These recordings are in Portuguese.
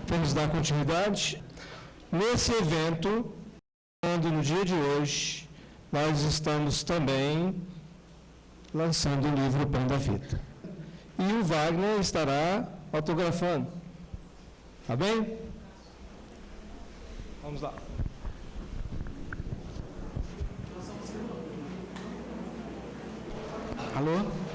Vamos dar continuidade. Nesse evento, no dia de hoje, nós estamos também lançando o livro Pão da Vida. E o Wagner estará autografando. Tá bem? Vamos lá. Alô?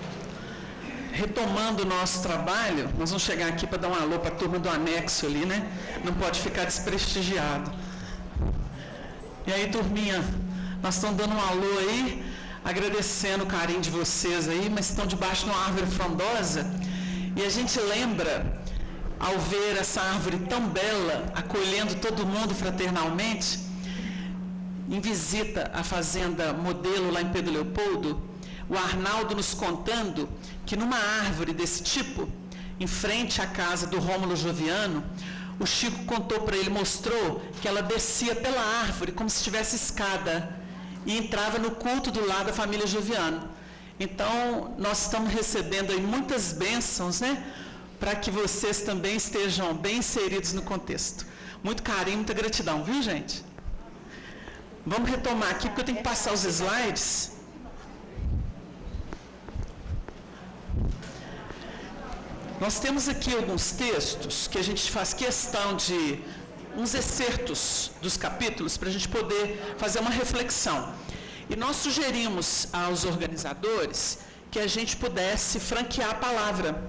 Retomando o nosso trabalho, nós vamos chegar aqui para dar um alô para a turma do anexo ali, né? Não pode ficar desprestigiado. E aí, turminha, nós estamos dando um alô aí, agradecendo o carinho de vocês aí, mas estão debaixo de uma árvore frondosa. E a gente lembra, ao ver essa árvore tão bela, acolhendo todo mundo fraternalmente, em visita à fazenda Modelo, lá em Pedro Leopoldo, o Arnaldo nos contando que numa árvore desse tipo, em frente à casa do Rômulo Joviano, o Chico contou para ele, mostrou que ela descia pela árvore como se tivesse escada e entrava no culto do lado da família Joviano. Então, nós estamos recebendo aí muitas bênçãos, né? Para que vocês também estejam bem inseridos no contexto. Muito carinho, muita gratidão, viu, gente? Vamos retomar aqui, porque eu tenho que passar os slides. Nós temos aqui alguns textos que a gente faz questão de uns excertos dos capítulos para a gente poder fazer uma reflexão. E nós sugerimos aos organizadores que a gente pudesse franquear a palavra,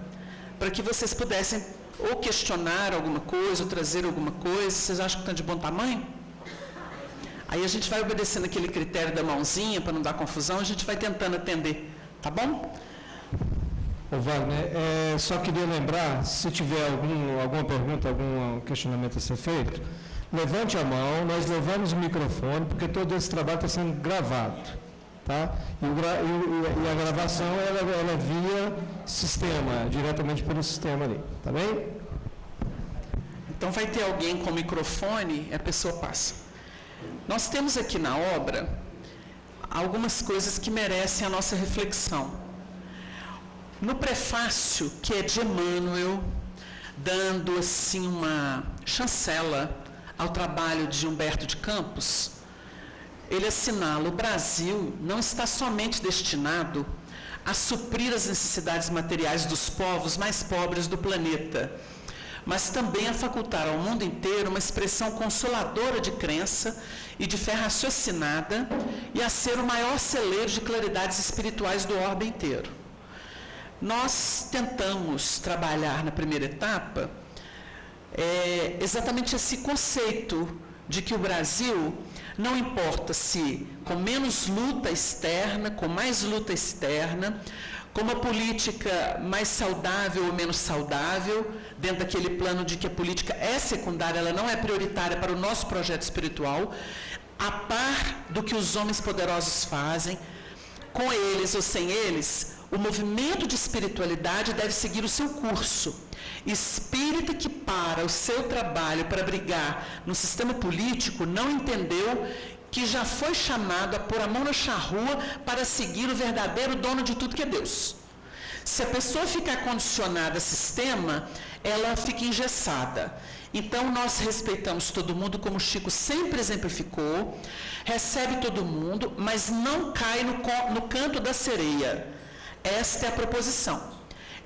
para que vocês pudessem ou questionar alguma coisa, ou trazer alguma coisa. Vocês acham que estão de bom tamanho? Aí a gente vai obedecendo aquele critério da mãozinha, para não dar confusão, a gente vai tentando atender, tá bom? Ô Wagner, só queria lembrar, se tiver alguma pergunta, algum questionamento a ser feito, levante a mão, nós levamos o microfone, porque todo esse trabalho está sendo gravado, tá? E a gravação, ela é via sistema, diretamente pelo sistema ali, tá bem? Então vai ter alguém com o microfone e a pessoa passa. Nós temos aqui na obra algumas coisas que merecem a nossa reflexão. No prefácio, que é de Emmanuel, dando assim uma chancela ao trabalho de Humberto de Campos, ele assinala: o Brasil não está somente destinado a suprir as necessidades materiais dos povos mais pobres do planeta, mas também a facultar ao mundo inteiro uma expressão consoladora de crença e de fé raciocinada e a ser o maior celeiro de claridades espirituais do orbe inteiro. Nós tentamos trabalhar na primeira etapa exatamente esse conceito de que o Brasil, não importa se com menos luta externa, com mais luta externa, com uma política mais saudável ou menos saudável, dentro daquele plano de que a política é secundária, ela não é prioritária para o nosso projeto espiritual, a par do que os homens poderosos fazem, com eles ou sem eles, o movimento de espiritualidade deve seguir o seu curso. Espírita que para o seu trabalho para brigar no sistema político não entendeu que já foi chamado a pôr a mão na charrua para seguir o verdadeiro dono de tudo, que é Deus. Se a pessoa ficar condicionada a sistema, ela fica engessada. Então, nós respeitamos todo mundo, como o Chico sempre exemplificou, recebe todo mundo, mas não cai no canto da sereia. Esta é a proposição.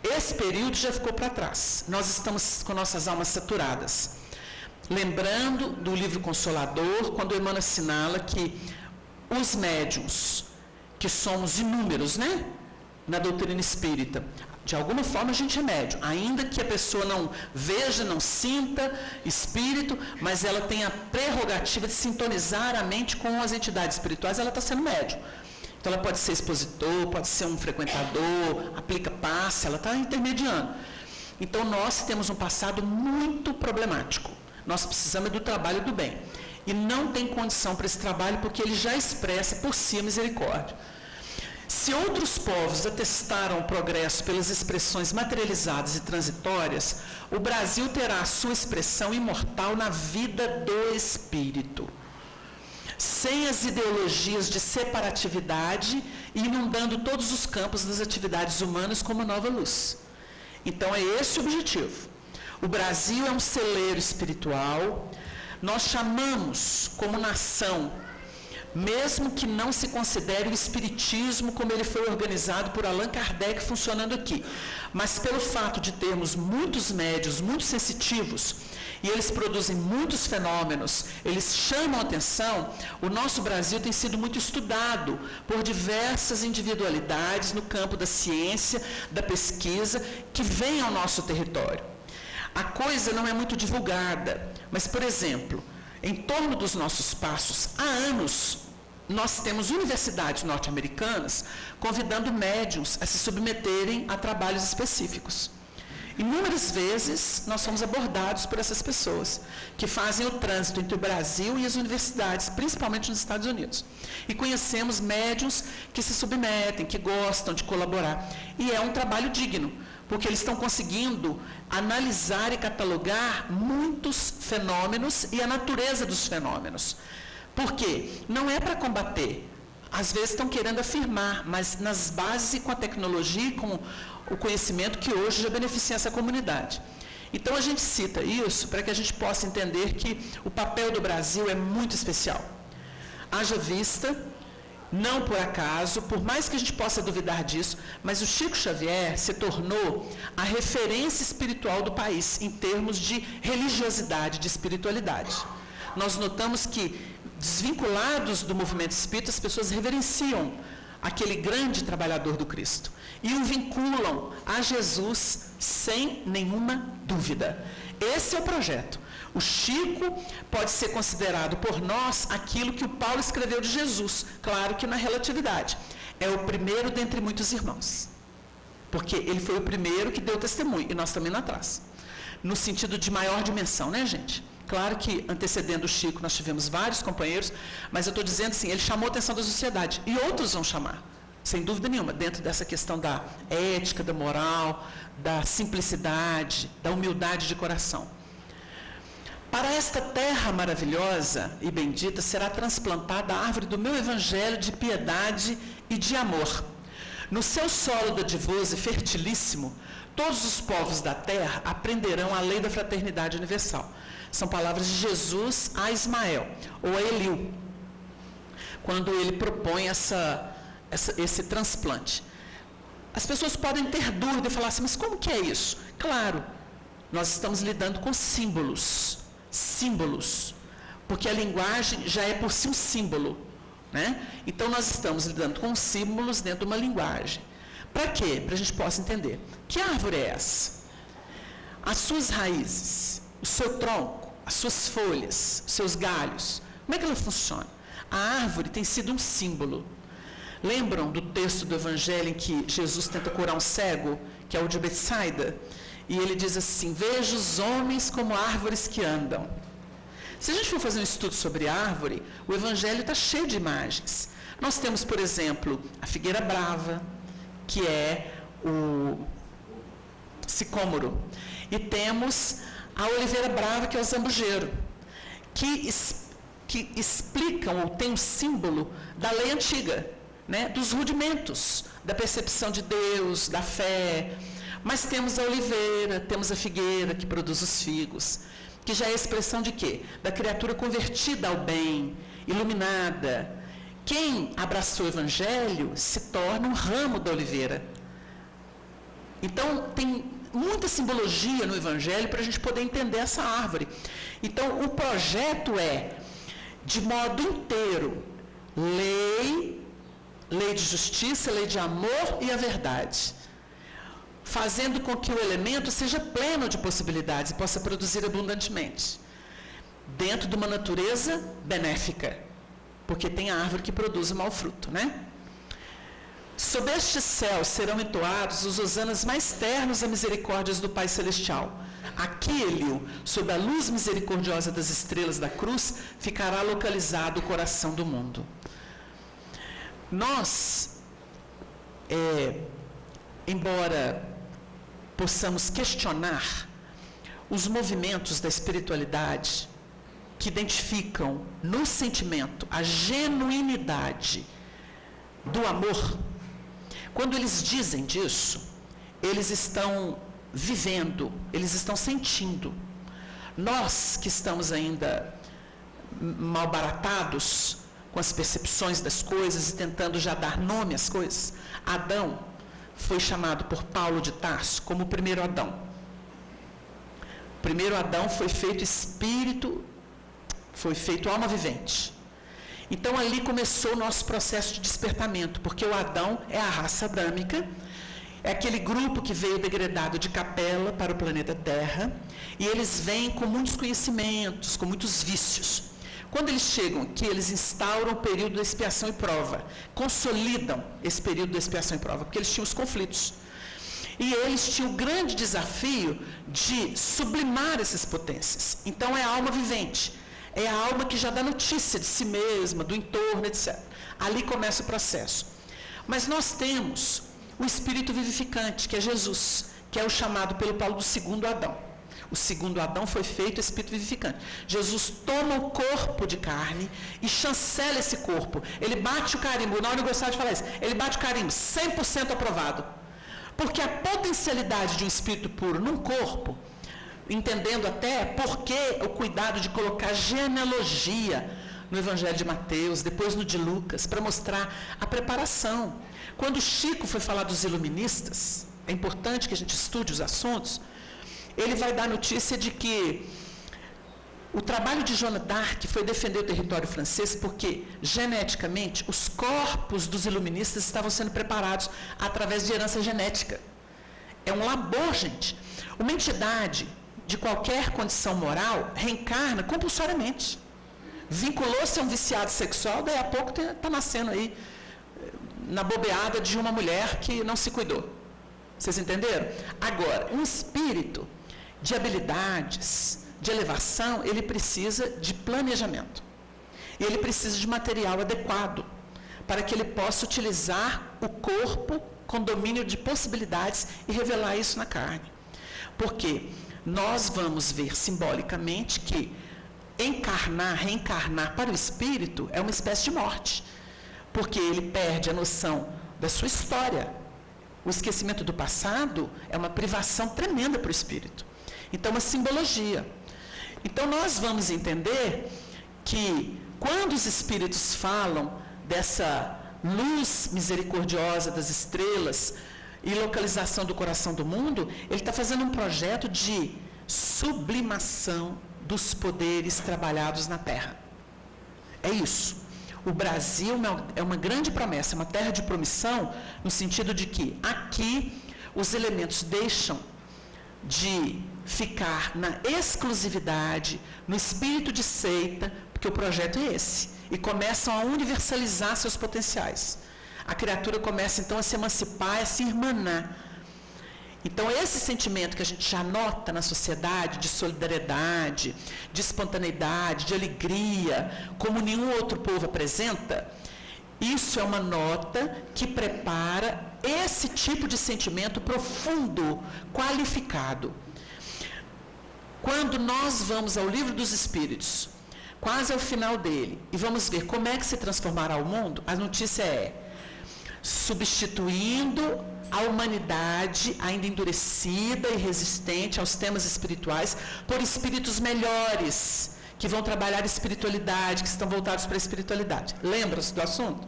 Esse período já ficou para trás. Nós estamos com nossas almas saturadas. Lembrando do livro Consolador, quando Emmanuel assinala que os médiuns, que somos inúmeros, né? Na doutrina espírita, de alguma forma a gente é médium, ainda que a pessoa não veja, não sinta espírito, mas ela tem a prerrogativa de sintonizar a mente com as entidades espirituais, ela está sendo médium. Então ela pode ser expositor, pode ser um frequentador, aplica passe, ela está intermediando. Então nós temos um passado muito problemático. Nós precisamos do trabalho do bem. E não tem condição para esse trabalho, porque ele já expressa por si a misericórdia. Se outros povos atestaram o progresso pelas expressões materializadas e transitórias, o Brasil terá a sua expressão imortal na vida do espírito, sem as ideologias de separatividade e inundando todos os campos das atividades humanas como nova luz. Então é esse o objetivo. O Brasil é um celeiro espiritual. Nós chamamos como nação, mesmo que não se considere o espiritismo como ele foi organizado por Allan Kardec funcionando aqui, mas pelo fato de termos muitos médiuns, muito sensitivos, e eles produzem muitos fenômenos, eles chamam a atenção, o nosso Brasil tem sido muito estudado por diversas individualidades no campo da ciência, da pesquisa, que vêm ao nosso território. A coisa não é muito divulgada, mas, por exemplo, em torno dos nossos passos, há anos, nós temos universidades norte-americanas convidando médiuns a se submeterem a trabalhos específicos. Inúmeras vezes nós somos abordados por essas pessoas que fazem o trânsito entre o Brasil e as universidades, principalmente nos Estados Unidos. E conhecemos médiuns que se submetem, que gostam de colaborar. E é um trabalho digno, porque eles estão conseguindo analisar e catalogar muitos fenômenos e a natureza dos fenômenos. Por quê? Não é para combater. Às vezes estão querendo afirmar, mas nas bases e com a tecnologia e com o conhecimento que hoje já beneficia essa comunidade. Então, a gente cita isso para que a gente possa entender que o papel do Brasil é muito especial. Haja vista, não por acaso, por mais que a gente possa duvidar disso, mas o Chico Xavier se tornou a referência espiritual do país, em termos de religiosidade, de espiritualidade. Nós notamos que, desvinculados do movimento espírita, as pessoas reverenciam aquele grande trabalhador do Cristo e o vinculam a Jesus sem nenhuma dúvida. Esse é o projeto. O Chico pode ser considerado por nós aquilo que o Paulo escreveu de Jesus, claro que na relatividade. É o primeiro dentre muitos irmãos, porque ele foi o primeiro que deu testemunho, e nós também lá atrás. No sentido de maior dimensão, né, gente? Claro que, antecedendo o Chico, nós tivemos vários companheiros, mas eu estou dizendo assim, ele chamou a atenção da sociedade, e outros vão chamar, sem dúvida nenhuma, dentro dessa questão da ética, da moral, da simplicidade, da humildade de coração. Para esta terra maravilhosa e bendita será transplantada a árvore do meu evangelho de piedade e de amor. No seu solo dadivoso e fertilíssimo, todos os povos da terra aprenderão a lei da fraternidade universal. São palavras de Jesus a Ismael, ou a Eliú, quando ele propõe esse transplante. As pessoas podem ter dúvida e falar assim, mas como que é isso? Claro, nós estamos lidando com símbolos, porque a linguagem já é por si um símbolo, né? Então, nós estamos lidando com símbolos dentro de uma linguagem. Para quê? Para a gente possa entender. Que árvore é essa? As suas raízes, o seu tronco, as suas folhas, os seus galhos, como é que ela funciona? A árvore tem sido um símbolo. Lembram do texto do Evangelho em que Jesus tenta curar um cego, que é o de Betsaida? E ele diz assim, veja os homens como árvores que andam. Se a gente for fazer um estudo sobre árvore, o Evangelho está cheio de imagens. Nós temos, por exemplo, a figueira brava, que é o sicômoro. E temos a oliveira brava, que é o zambujeiro, que explicam ou tem um símbolo da lei antiga, né, dos rudimentos, da percepção de Deus, da fé. Mas temos a oliveira, temos a figueira, que produz os figos, que já é expressão de quê? Da criatura convertida ao bem, iluminada. Quem abraçou o Evangelho se torna um ramo da oliveira. Então, tem muita simbologia no Evangelho para a gente poder entender essa árvore. Então, o projeto é, de modo inteiro, lei de justiça, lei de amor e a verdade, fazendo com que o elemento seja pleno de possibilidades e possa produzir abundantemente, dentro de uma natureza benéfica, porque tem a árvore que produz o mau fruto, né? Sob este céu serão entoados os hosanas mais ternos a misericórdias do Pai Celestial. Aquele, sob a luz misericordiosa das estrelas da cruz, ficará localizado o coração do mundo. Nós, embora possamos questionar os movimentos da espiritualidade que identificam no sentimento a genuinidade do amor, quando eles dizem disso, eles estão vivendo, eles estão sentindo. Nós que estamos ainda mal baratados com as percepções das coisas e tentando já dar nome às coisas, Adão foi chamado por Paulo de Tarso como o primeiro Adão. O primeiro Adão foi feito espírito, foi feito alma vivente. Então ali começou o nosso processo de despertamento, porque o Adão é a raça adâmica, é aquele grupo que veio degradado de Capela para o planeta Terra, e eles vêm com muitos conhecimentos, com muitos vícios. Quando eles chegam aqui, eles instauram o período da expiação e prova, consolidam esse período da expiação e prova, porque eles tinham os conflitos. E eles tinham o grande desafio de sublimar essas potências. Então é a alma vivente, é a alma que já dá notícia de si mesma, do entorno, etc. Ali começa o processo. Mas nós temos o espírito vivificante, que é Jesus, que é o chamado pelo Paulo do segundo Adão. O segundo Adão foi feito espírito vivificante. Jesus toma o corpo de carne e chancela esse corpo. Ele bate o carimbo, na hora eu gostava de falar isso, ele bate o carimbo, 100% aprovado. Porque a potencialidade de um espírito puro num corpo, entendendo até por que o cuidado de colocar genealogia no Evangelho de Mateus, depois no de Lucas, para mostrar a preparação. Quando Chico foi falar dos iluministas, é importante que a gente estude os assuntos, ele vai dar notícia de que o trabalho de Joana d'Arc foi defender o território francês porque, geneticamente, os corpos dos iluministas estavam sendo preparados através de herança genética. É um labor, gente. Uma entidade de qualquer condição moral reencarna compulsoriamente. Vinculou-se a um viciado sexual, daí a pouco está nascendo aí na bobeada de uma mulher que não se cuidou. Vocês entenderam? Agora, um espírito de habilidades, de elevação, ele precisa de planejamento. E ele precisa de material adequado para que ele possa utilizar o corpo com domínio de possibilidades e revelar isso na carne. Porque nós vamos ver simbolicamente que reencarnar para o espírito é uma espécie de morte. Porque ele perde a noção da sua história. O esquecimento do passado é uma privação tremenda para o espírito. Então, uma simbologia. Então, nós vamos entender que, quando os espíritos falam dessa luz misericordiosa das estrelas e localização do coração do mundo, ele está fazendo um projeto de sublimação dos poderes trabalhados na Terra. É isso. O Brasil é uma grande promessa, uma terra de promissão, no sentido de que aqui os elementos deixam de ficar na exclusividade, no espírito de seita, porque o projeto é esse, e começam a universalizar seus potenciais. A criatura começa então a se emancipar, a se irmanar. Então, esse sentimento que a gente já nota na sociedade, de solidariedade, de espontaneidade, de alegria, como nenhum outro povo apresenta, isso é uma nota que prepara esse tipo de sentimento profundo, qualificado. Quando nós vamos ao Livro dos Espíritos, quase ao final dele, e vamos ver como é que se transformará o mundo, a notícia é: substituindo a humanidade ainda endurecida e resistente aos temas espirituais por espíritos melhores, que vão trabalhar espiritualidade, que estão voltados para a espiritualidade. Lembram-se do assunto?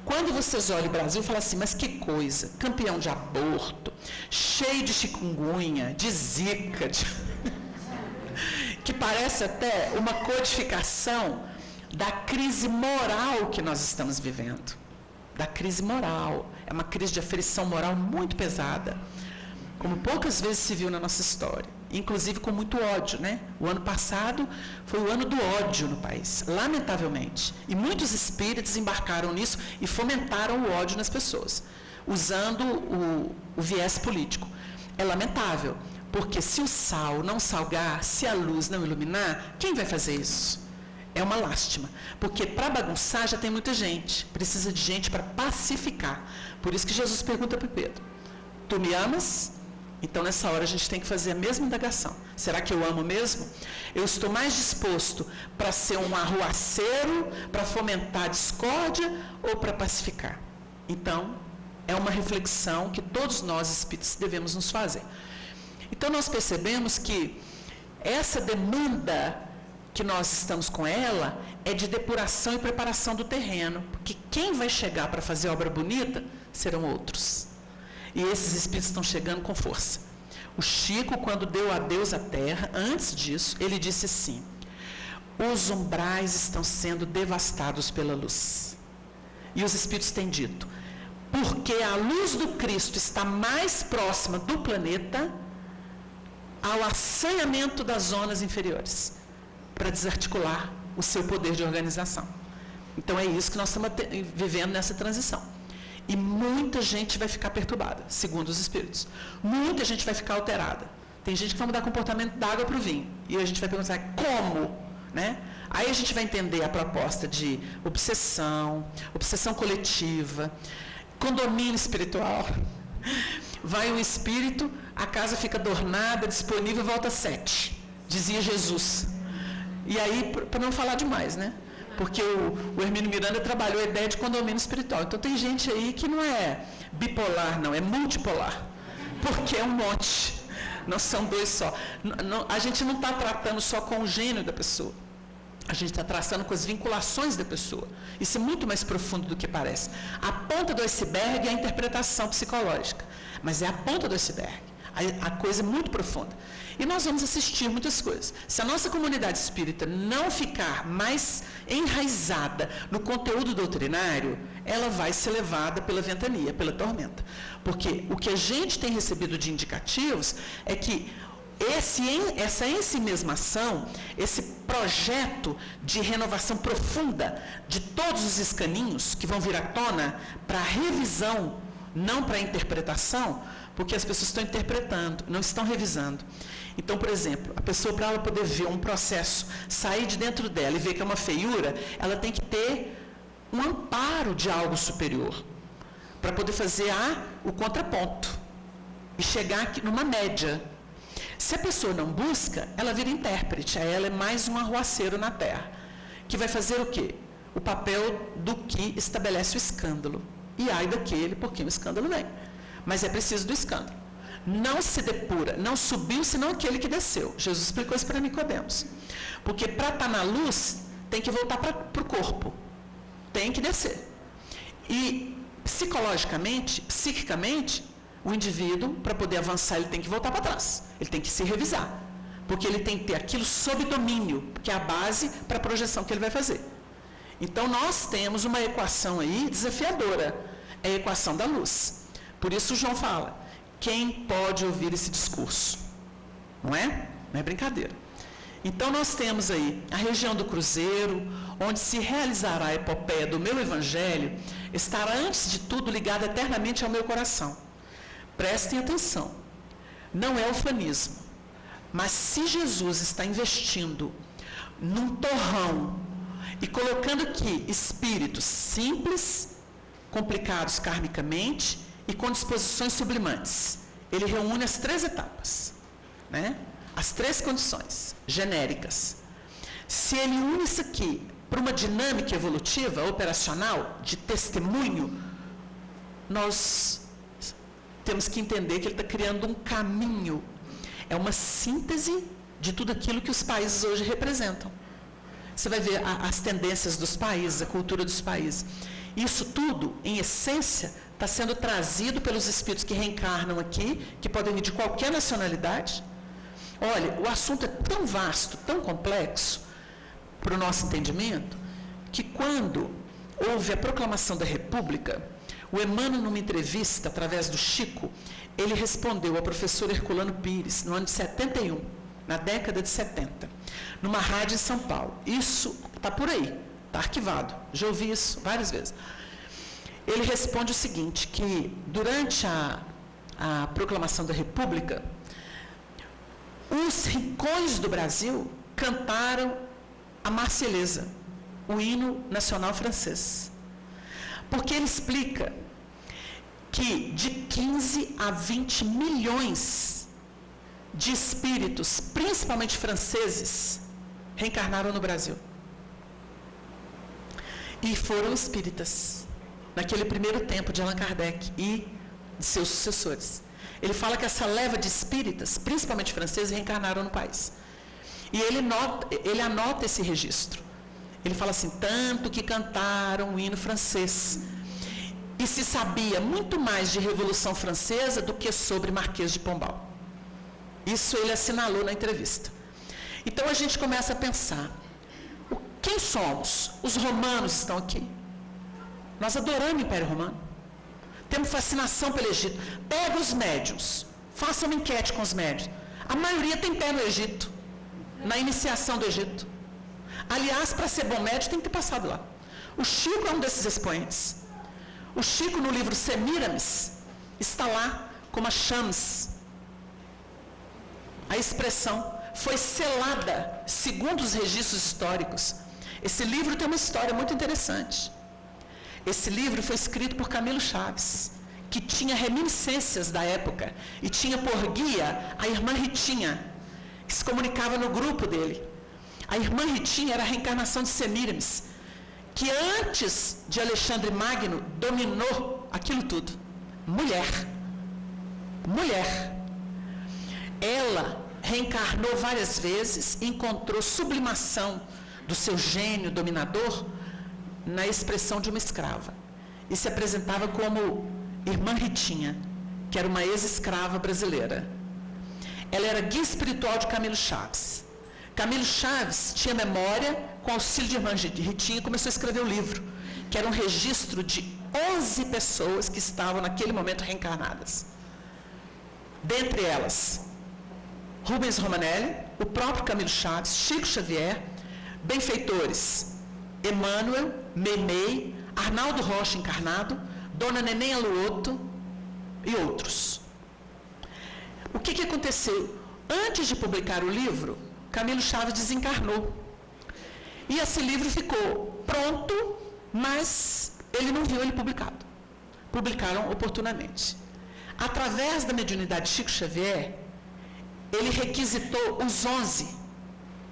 Quando vocês olham o Brasil, falam assim, mas que coisa, campeão de aborto, cheio de chikungunya, de zika, que parece até uma codificação da crise moral que nós estamos vivendo. Da crise moral. É uma crise de aferição moral muito pesada, como poucas vezes se viu na nossa história, inclusive com muito ódio, né? O ano passado foi o ano do ódio no país, lamentavelmente. E muitos espíritos embarcaram nisso e fomentaram o ódio nas pessoas, usando o viés político. É lamentável, porque se o sal não salgar, se a luz não iluminar, quem vai fazer isso? É uma lástima, porque para bagunçar já tem muita gente, precisa de gente para pacificar. Por isso que Jesus pergunta para Pedro, tu me amas? Então nessa hora a gente tem que fazer a mesma indagação. Será que eu amo mesmo? Eu estou mais disposto para ser um arruaceiro, para fomentar discórdia ou para pacificar? Então, é uma reflexão que todos nós espíritas devemos nos fazer. Então, nós percebemos que essa demanda que nós estamos com ela é de depuração e preparação do terreno, porque quem vai chegar para fazer obra bonita serão outros. E esses espíritos estão chegando com força. O Chico, quando deu adeus à terra, antes disso, ele disse assim: os umbrais estão sendo devastados pela luz. E os espíritos têm dito: porque a luz do Cristo está mais próxima do planeta ao assanhamento das zonas inferiores, para desarticular o seu poder de organização. Então, é isso que nós estamos vivendo nessa transição. E muita gente vai ficar perturbada, segundo os espíritos. Muita gente vai ficar alterada. Tem gente que vai mudar o comportamento da água para o vinho. E a gente vai perguntar, como? Né? Aí a gente vai entender a proposta de obsessão coletiva, condomínio espiritual. Vai um espírito, a casa fica adornada, disponível, volta 7, dizia Jesus. E aí, para não falar demais, né? Porque o Hermínio Miranda trabalhou a ideia de condomínio espiritual. Então, tem gente aí que não é bipolar, não, é multipolar. Porque é um monte, não são dois só. A gente não está tratando só com o gênio da pessoa. A gente está traçando com as vinculações da pessoa. Isso é muito mais profundo do que parece. A ponta do iceberg é a interpretação psicológica. Mas é a ponta do iceberg. A coisa é muito profunda. E nós vamos assistir muitas coisas. Se a nossa comunidade espírita não ficar mais enraizada no conteúdo doutrinário, ela vai ser levada pela ventania, pela tormenta. Porque o que a gente tem recebido de indicativos é que essa ensimesmação, esse projeto de renovação profunda de todos os escaninhos que vão vir à tona para a revisão, não para a interpretação, porque as pessoas estão interpretando, não estão revisando. Então, por exemplo, a pessoa, para ela poder ver um processo, sair de dentro dela e ver que é uma feiura, ela tem que ter um amparo de algo superior, para poder fazer o contraponto e chegar aqui numa média. Se a pessoa não busca, ela vira intérprete, aí ela é mais um arruaceiro na Terra, que vai fazer o quê? O papel do que estabelece o escândalo. E ai daquele por quem o escândalo vem. Mas é preciso do escândalo. Não se depura, não subiu senão aquele que desceu. Jesus explicou isso para Nicodemos. Porque para estar na luz, tem que voltar para o corpo. Tem que descer. E psicologicamente, psiquicamente, o indivíduo, para poder avançar, ele tem que voltar para trás. Ele tem que se revisar. Porque ele tem que ter aquilo sob domínio, que é a base para a projeção que ele vai fazer. Então, nós temos uma equação aí desafiadora. É a equação da luz. Por isso, o João fala, quem pode ouvir esse discurso? Não é? Não é brincadeira. Então, nós temos aí a região do Cruzeiro, onde se realizará a epopeia do meu evangelho, estará, antes de tudo, ligada eternamente ao meu coração. Prestem atenção. Não é ufanismo. Mas se Jesus está investindo num torrão e colocando aqui espíritos simples, complicados karmicamente e com disposições sublimantes, ele reúne as 3 etapas, né? As 3 condições genéricas. Se ele une isso aqui para uma dinâmica evolutiva, operacional, de testemunho, nós temos que entender que ele está criando um caminho. É uma síntese de tudo aquilo que os países hoje representam. Você vai ver as tendências dos países, a cultura dos países. Isso tudo, em essência, está sendo trazido pelos espíritos que reencarnam aqui, que podem vir de qualquer nacionalidade. Olha, o assunto é tão vasto, tão complexo, para o nosso entendimento, que quando houve a proclamação da República, o Emmanuel, numa entrevista, através do Chico, ele respondeu ao professor Herculano Pires, no ano de 71, na década de 70, numa rádio em São Paulo. Isso está por aí, está arquivado, já ouvi isso várias vezes. Ele responde o seguinte, que durante a proclamação da República, os rincões do Brasil cantaram a Marselhesa, o hino nacional francês. Porque ele explica que de 15 a 20 milhões de espíritos, principalmente franceses, reencarnaram no Brasil. E foram espíritas, naquele primeiro tempo de Allan Kardec e de seus sucessores. Ele fala que essa leva de espíritas, principalmente franceses, reencarnaram no país. E ele anota esse registro. Ele fala assim, tanto que cantaram o hino francês. E se sabia muito mais de Revolução Francesa do que sobre Marquês de Pombal. Isso ele assinalou na entrevista. Então a gente começa a pensar, quem somos? Os romanos estão aqui. Nós adoramos o Império Romano. Temos fascinação pelo Egito. Pega os médiuns, faça uma enquete com os médiuns. A maioria tem pé no Egito, na iniciação do Egito. Aliás, para ser bom médium tem que ter passado lá. O Chico é um desses expoentes. O Chico, no livro Semíramis, está lá como a Shams. A expressão foi selada, segundo os registros históricos. Esse livro tem uma história muito interessante. Esse livro foi escrito por Camilo Chaves, que tinha reminiscências da época, e tinha por guia a irmã Ritinha, que se comunicava no grupo dele. A irmã Ritinha era a reencarnação de Semíramis, que antes de Alexandre Magno dominou aquilo tudo. Mulher. Ela reencarnou várias vezes e encontrou sublimação do seu gênio dominador na expressão de uma escrava. E se apresentava como irmã Ritinha, que era uma ex-escrava brasileira. Ela era guia espiritual de Camilo Chaves. Camilo Chaves tinha memória, com auxílio de irmã Ritinha, e começou a escrever o livro, que era um registro de 11 pessoas que estavam naquele momento reencarnadas. Dentre elas, Rubens Romanelli, o próprio Camilo Chaves, Chico Xavier, benfeitores Emmanuel, Meimei, Arnaldo Rocha encarnado, Dona Neném Aluoto e outros. O que aconteceu? Antes de publicar o livro, Camilo Chaves desencarnou. E esse livro ficou pronto, mas ele não viu ele publicado. Publicaram oportunamente. Através da mediunidade de Chico Xavier, ele requisitou os 11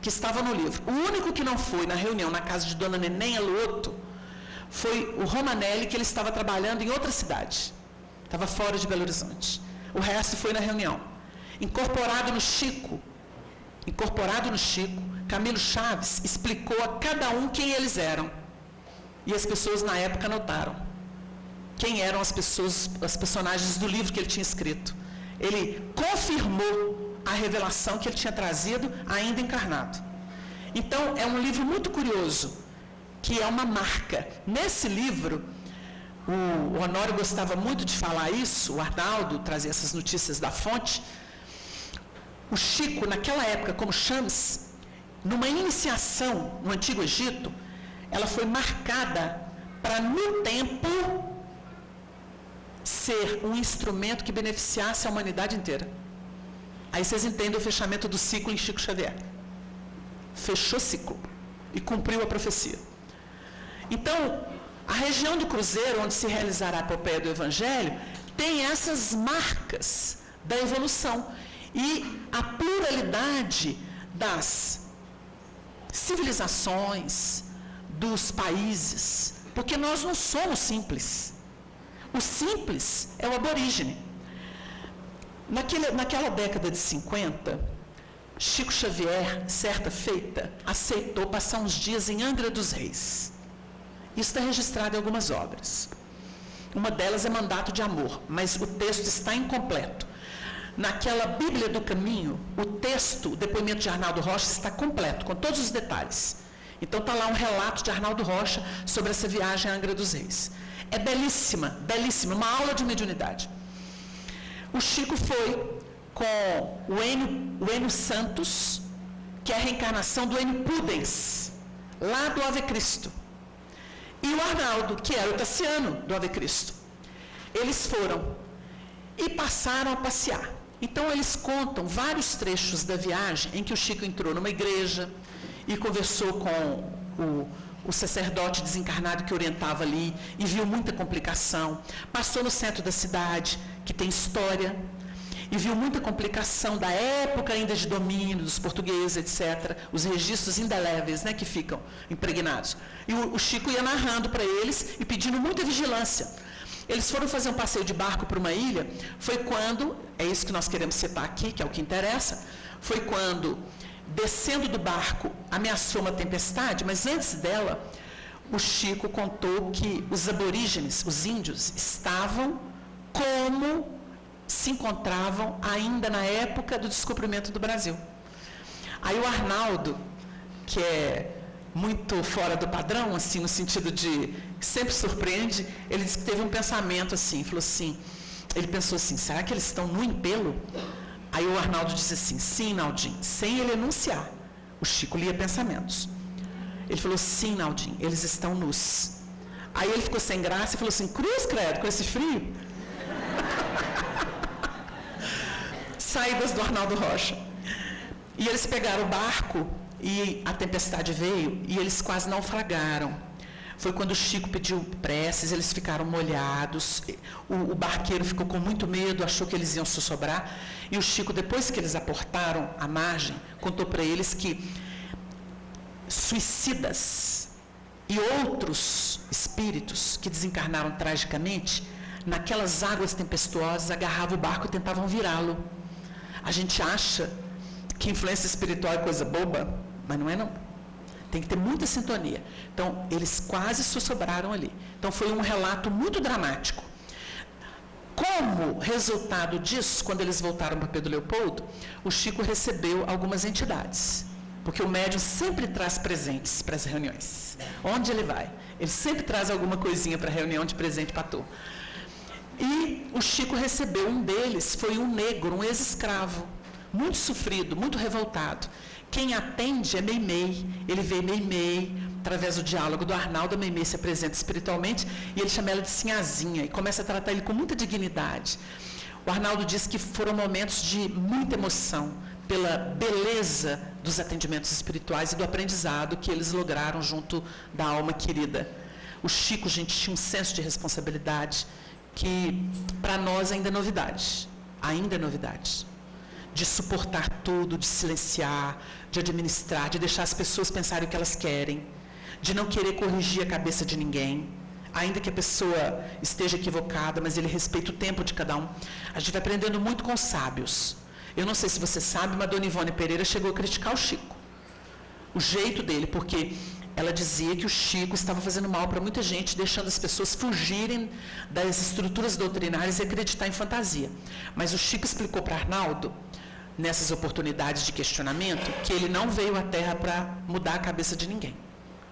que estavam no livro. O único que não foi na reunião na casa de Dona Neném Aluoto foi o Romanelli, que ele estava trabalhando em outra cidade. Estava fora de Belo Horizonte. O resto foi na reunião. Incorporado no Chico, Camilo Chaves explicou a cada um quem eles eram. E as pessoas na época notaram quem eram as pessoas, as personagens do livro que ele tinha escrito. Ele confirmou a revelação que ele tinha trazido ainda encarnado. Então, é um livro muito curioso, que é uma marca. Nesse livro, o Honório gostava muito de falar isso, o Arnaldo trazia essas notícias da fonte. O Chico, naquela época, como Shams, numa iniciação no Antigo Egito, ela foi marcada para, no tempo, ser um instrumento que beneficiasse a humanidade inteira. Aí vocês entendem o fechamento do ciclo em Chico Xavier. Fechou ciclo e cumpriu a profecia. Então, a região do Cruzeiro, onde se realizará a epopeia do Evangelho, tem essas marcas da evolução e a pluralidade das civilizações, dos países, porque nós não somos simples. O simples é o aborígene. Naquela década de 50, Chico Xavier, certa feita, aceitou passar uns dias em Angra dos Reis. Isso está registrado em algumas obras. Uma delas é Mandato de Amor, mas o texto está incompleto. Naquela Bíblia do Caminho, o texto, o depoimento de Arnaldo Rocha está completo, com todos os detalhes. Então está lá um relato de Arnaldo Rocha sobre essa viagem a Angra dos Reis. É belíssima, belíssima, uma aula de mediunidade. O Chico foi com o Enio Santos, que é a reencarnação do Enio Pudens, lá do Ave Cristo. E o Arnaldo, que era o Tassiano do Ave Cristo. Eles foram e passaram a passear. Então, eles contam vários trechos da viagem em que o Chico entrou numa igreja e conversou com o sacerdote desencarnado que orientava ali e viu muita complicação. Passou no centro da cidade, que tem história, e viu muita complicação da época ainda de domínio dos portugueses, etc., os registros indeléveis, né, que ficam impregnados. E o Chico ia narrando para eles e pedindo muita vigilância. eles foram fazer um passeio de barco para uma ilha, foi quando, é isso que nós queremos citar aqui, que é o que interessa, foi quando, descendo do barco, ameaçou uma tempestade, mas antes dela, o Chico contou que os aborígenes, os índios, estavam como se encontravam ainda na época do descobrimento do Brasil. Aí o Arnaldo, que é muito fora do padrão, assim, no sentido de sempre surpreende, ele disse que teve um pensamento assim, falou assim, ele pensou assim, será que eles estão nu em pelo? Aí o Arnaldo disse assim, sim, Naldinho, sem ele enunciar. O Chico lia pensamentos. Ele falou, sim, Naldinho, eles estão nus. Aí ele ficou sem graça e falou assim, cruz, credo, com esse frio? Saídas do Arnaldo Rocha. E eles pegaram o barco e a tempestade veio e eles quase naufragaram. Foi quando o Chico pediu preces, eles ficaram molhados, o barqueiro ficou com muito medo, achou que eles iam sussobrar, e o Chico, depois que eles aportaram à margem, contou para eles que suicidas e outros espíritos que desencarnaram tragicamente, naquelas águas tempestuosas, agarravam o barco e tentavam virá-lo. A gente acha que influência espiritual é coisa boba, mas não é não. Tem que ter muita sintonia. Então, eles quase sussobraram ali. Então, foi um relato muito dramático. Como resultado disso, quando eles voltaram para Pedro Leopoldo, o Chico recebeu algumas entidades. Porque o médium sempre traz presentes para as reuniões. Onde ele vai? Ele sempre traz alguma coisinha para a reunião de presente para a turma. E o Chico recebeu, um deles foi um negro, um ex-escravo, muito sofrido, muito revoltado. Quem atende é Meimei, ele vê Meimei, através do diálogo do Arnaldo, a Meimei se apresenta espiritualmente e ele chama ela de Sinhazinha e começa a tratar ele com muita dignidade. O Arnaldo diz que foram momentos de muita emoção, pela beleza dos atendimentos espirituais e do aprendizado que eles lograram junto da alma querida. O Chico, gente, tinha um senso de responsabilidade que, para nós, ainda é novidade. Ainda é novidade. De suportar tudo, de silenciar, de administrar, de deixar as pessoas pensarem o que elas querem, de não querer corrigir a cabeça de ninguém, ainda que a pessoa esteja equivocada, mas ele respeita o tempo de cada um. A gente vai aprendendo muito com os sábios. Eu não sei se você sabe, mas Dona Ivone Pereira chegou a criticar o Chico. O jeito dele, porque ela dizia que o Chico estava fazendo mal para muita gente, deixando as pessoas fugirem das estruturas doutrinárias e acreditar em fantasia. Mas o Chico explicou para Arnaldo, nessas oportunidades de questionamento, que ele não veio à Terra para mudar a cabeça de ninguém.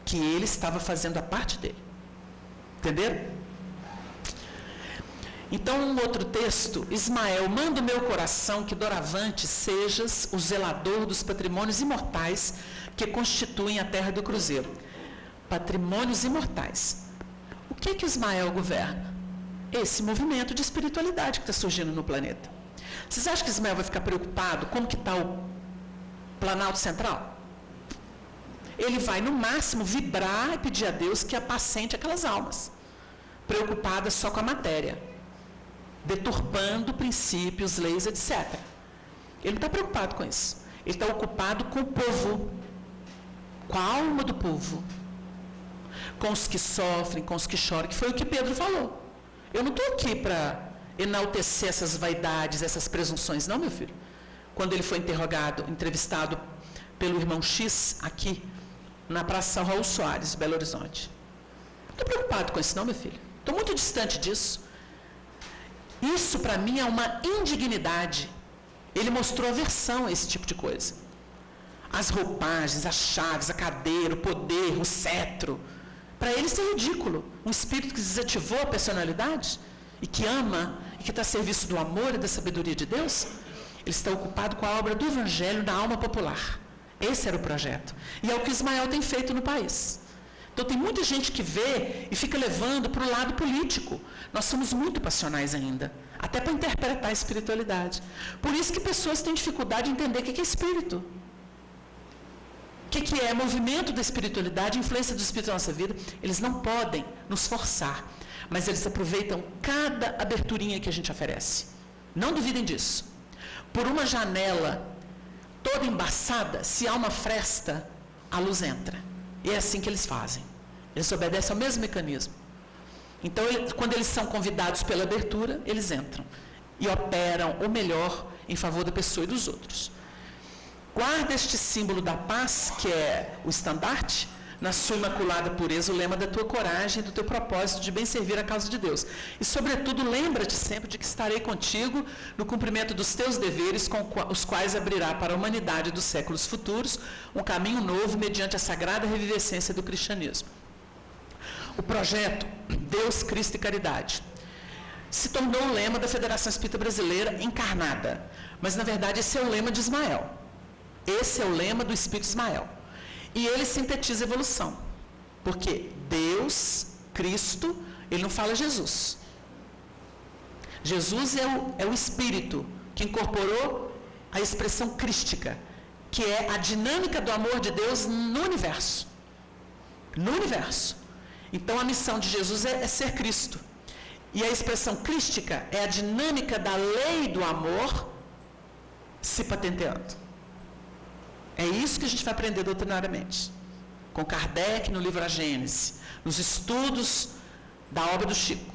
Que ele estava fazendo a parte dele. Entenderam? Então, um outro texto, Ismael, manda o meu coração que doravante sejas o zelador dos patrimônios imortais que constituem a terra do cruzeiro. Patrimônios imortais. O que que Ismael governa? Esse movimento de espiritualidade que está surgindo no planeta. Vocês acham que Ismael vai ficar preocupado como que está o Planalto Central? Ele vai, no máximo, vibrar e pedir a Deus que apacente aquelas almas, preocupadas só com a matéria, deturpando princípios, leis, etc. Ele não está preocupado com isso. Ele está ocupado com o povo, com a alma do povo, com os que sofrem, com os que choram, que foi o que Pedro falou. Eu não estou aqui para enaltecer essas vaidades, essas presunções, não, meu filho. Quando ele foi entrevistado pelo irmão X, aqui, na Praça São Raul Soares, Belo Horizonte. Não estou preocupado com isso, não, meu filho. Estou muito distante disso. Isso, para mim, é uma indignidade. Ele mostrou aversão a esse tipo de coisa. As roupagens, as chaves, a cadeira, o poder, o cetro. Para ele isso é ridículo. Um espírito que desativou a personalidade e que ama e que está a serviço do amor e da sabedoria de Deus, ele está ocupado com a obra do Evangelho da alma popular. Esse era o projeto. E é o que Ismael tem feito no país. Então tem muita gente que vê e fica levando para o lado político. Nós somos muito passionais ainda, até para interpretar a espiritualidade. Por isso que pessoas têm dificuldade de entender o que é espírito. O que é movimento da espiritualidade, influência do espírito na nossa vida. Eles não podem nos forçar, mas eles aproveitam cada aberturinha que a gente oferece. Não duvidem disso. Por uma janela toda embaçada, se há uma fresta, a luz entra. E é assim que eles fazem. Eles obedecem ao mesmo mecanismo. Então, quando eles são convidados pela abertura, eles entram e operam o melhor em favor da pessoa e dos outros. Guarda este símbolo da paz, que é o estandarte, na sua imaculada pureza, o lema da tua coragem e do teu propósito de bem servir a causa de Deus. E, sobretudo, lembra-te sempre de que estarei contigo no cumprimento dos teus deveres, com os quais abrirá para a humanidade dos séculos futuros um caminho novo mediante a sagrada revivescência do cristianismo. O projeto Deus, Cristo e Caridade se tornou o lema da Federação Espírita Brasileira encarnada. Mas, na verdade, esse é o lema de Ismael. Esse é o lema do Espírito Ismael. E ele sintetiza a evolução. Porque Deus, Cristo, ele não fala Jesus. Jesus é o Espírito que incorporou a expressão crística, que é a dinâmica do amor de Deus no universo. No universo. Então, a missão de Jesus é ser Cristo. E a expressão crística é a dinâmica da lei do amor se patenteando. É isso que a gente vai aprender doutrinariamente. Com Kardec no livro A Gênese, nos estudos da obra do Chico.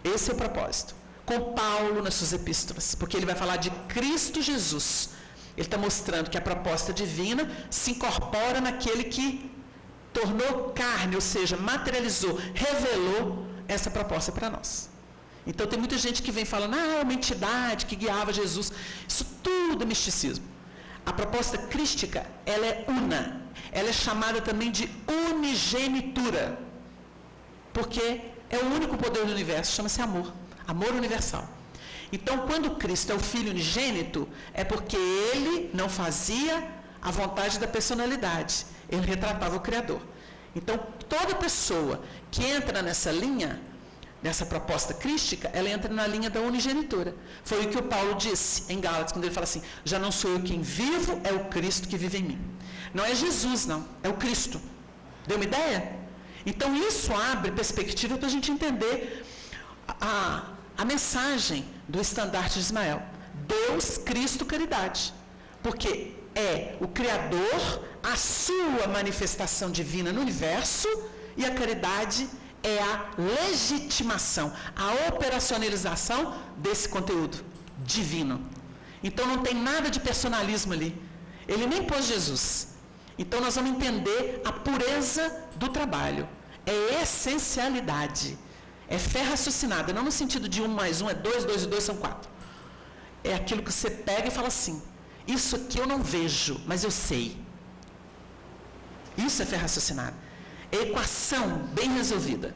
Esse é o propósito. Com Paulo nas suas epístolas, porque ele vai falar de Cristo Jesus. Ele está mostrando que a proposta divina se incorpora naquele que tornou carne, ou seja, materializou, revelou essa proposta para nós. Então tem muita gente que vem falando, é uma entidade que guiava Jesus. Isso tudo é misticismo. A proposta crística, ela é una. Ela é chamada também de unigenitura. Porque é o único poder do universo, chama-se amor. Amor universal. Então, quando Cristo é o Filho unigênito, é porque ele não fazia a vontade da personalidade. Ele retratava o Criador. Então, toda pessoa que entra nessa linha, nessa proposta crística, ela entra na linha da unigenitura. Foi o que o Paulo disse em Gálatas, quando ele fala assim, já não sou eu quem vivo, é o Cristo que vive em mim. Não é Jesus, não, é o Cristo. Deu uma ideia? Então, isso abre perspectiva para a gente entender a mensagem do estandarte de Ismael. Deus, Cristo, caridade. Porque é o Criador, a sua manifestação divina no universo, e a caridade é a legitimação, a operacionalização desse conteúdo divino. Então não tem nada de personalismo ali. Ele nem pôs Jesus. Então nós vamos entender a pureza do trabalho. É essencialidade. É fé raciocinada, não no sentido de 1 mais 1 é 2, 2 e 2 são 4. É aquilo que você pega e fala assim, isso aqui eu não vejo, mas eu sei. Isso é fé raciocinada. É equação bem resolvida,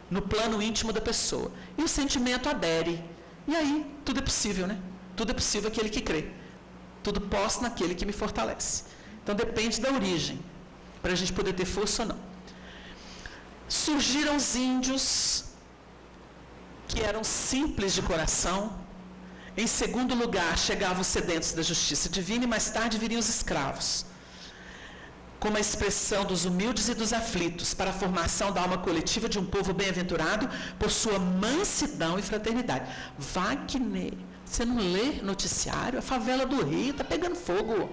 no plano íntimo da pessoa. E o sentimento adere. E aí, tudo é possível, né? Tudo é possível aquele que crê. Tudo posso naquele que me fortalece. Então, depende da origem, para a gente poder ter força ou não. Surgiram os índios, que eram simples de coração. Em segundo lugar, chegavam os sedentos da justiça divina e mais tarde viriam os escravos, como a expressão dos humildes e dos aflitos, para a formação da alma coletiva de um povo bem-aventurado por sua mansidão e fraternidade. Wagner, você não lê noticiário? A favela do Rio está pegando fogo.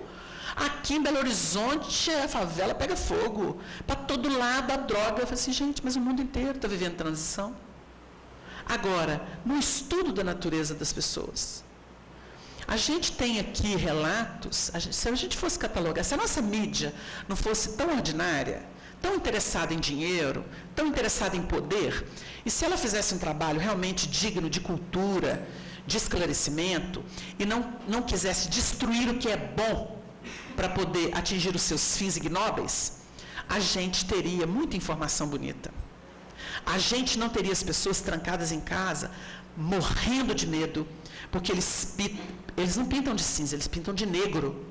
Aqui em Belo Horizonte, a favela pega fogo. Para todo lado, a droga. Eu falei assim, gente, mas o mundo inteiro está vivendo transição. Agora, no estudo da natureza das pessoas, a gente tem aqui relatos, se a gente fosse catalogar, se a nossa mídia não fosse tão ordinária, tão interessada em dinheiro, tão interessada em poder, e se ela fizesse um trabalho realmente digno de cultura, de esclarecimento, e não quisesse destruir o que é bom para poder atingir os seus fins ignóbeis, a gente teria muita informação bonita. A gente não teria as pessoas trancadas em casa, morrendo de medo, porque eles não pintam de cinza, eles pintam de negro.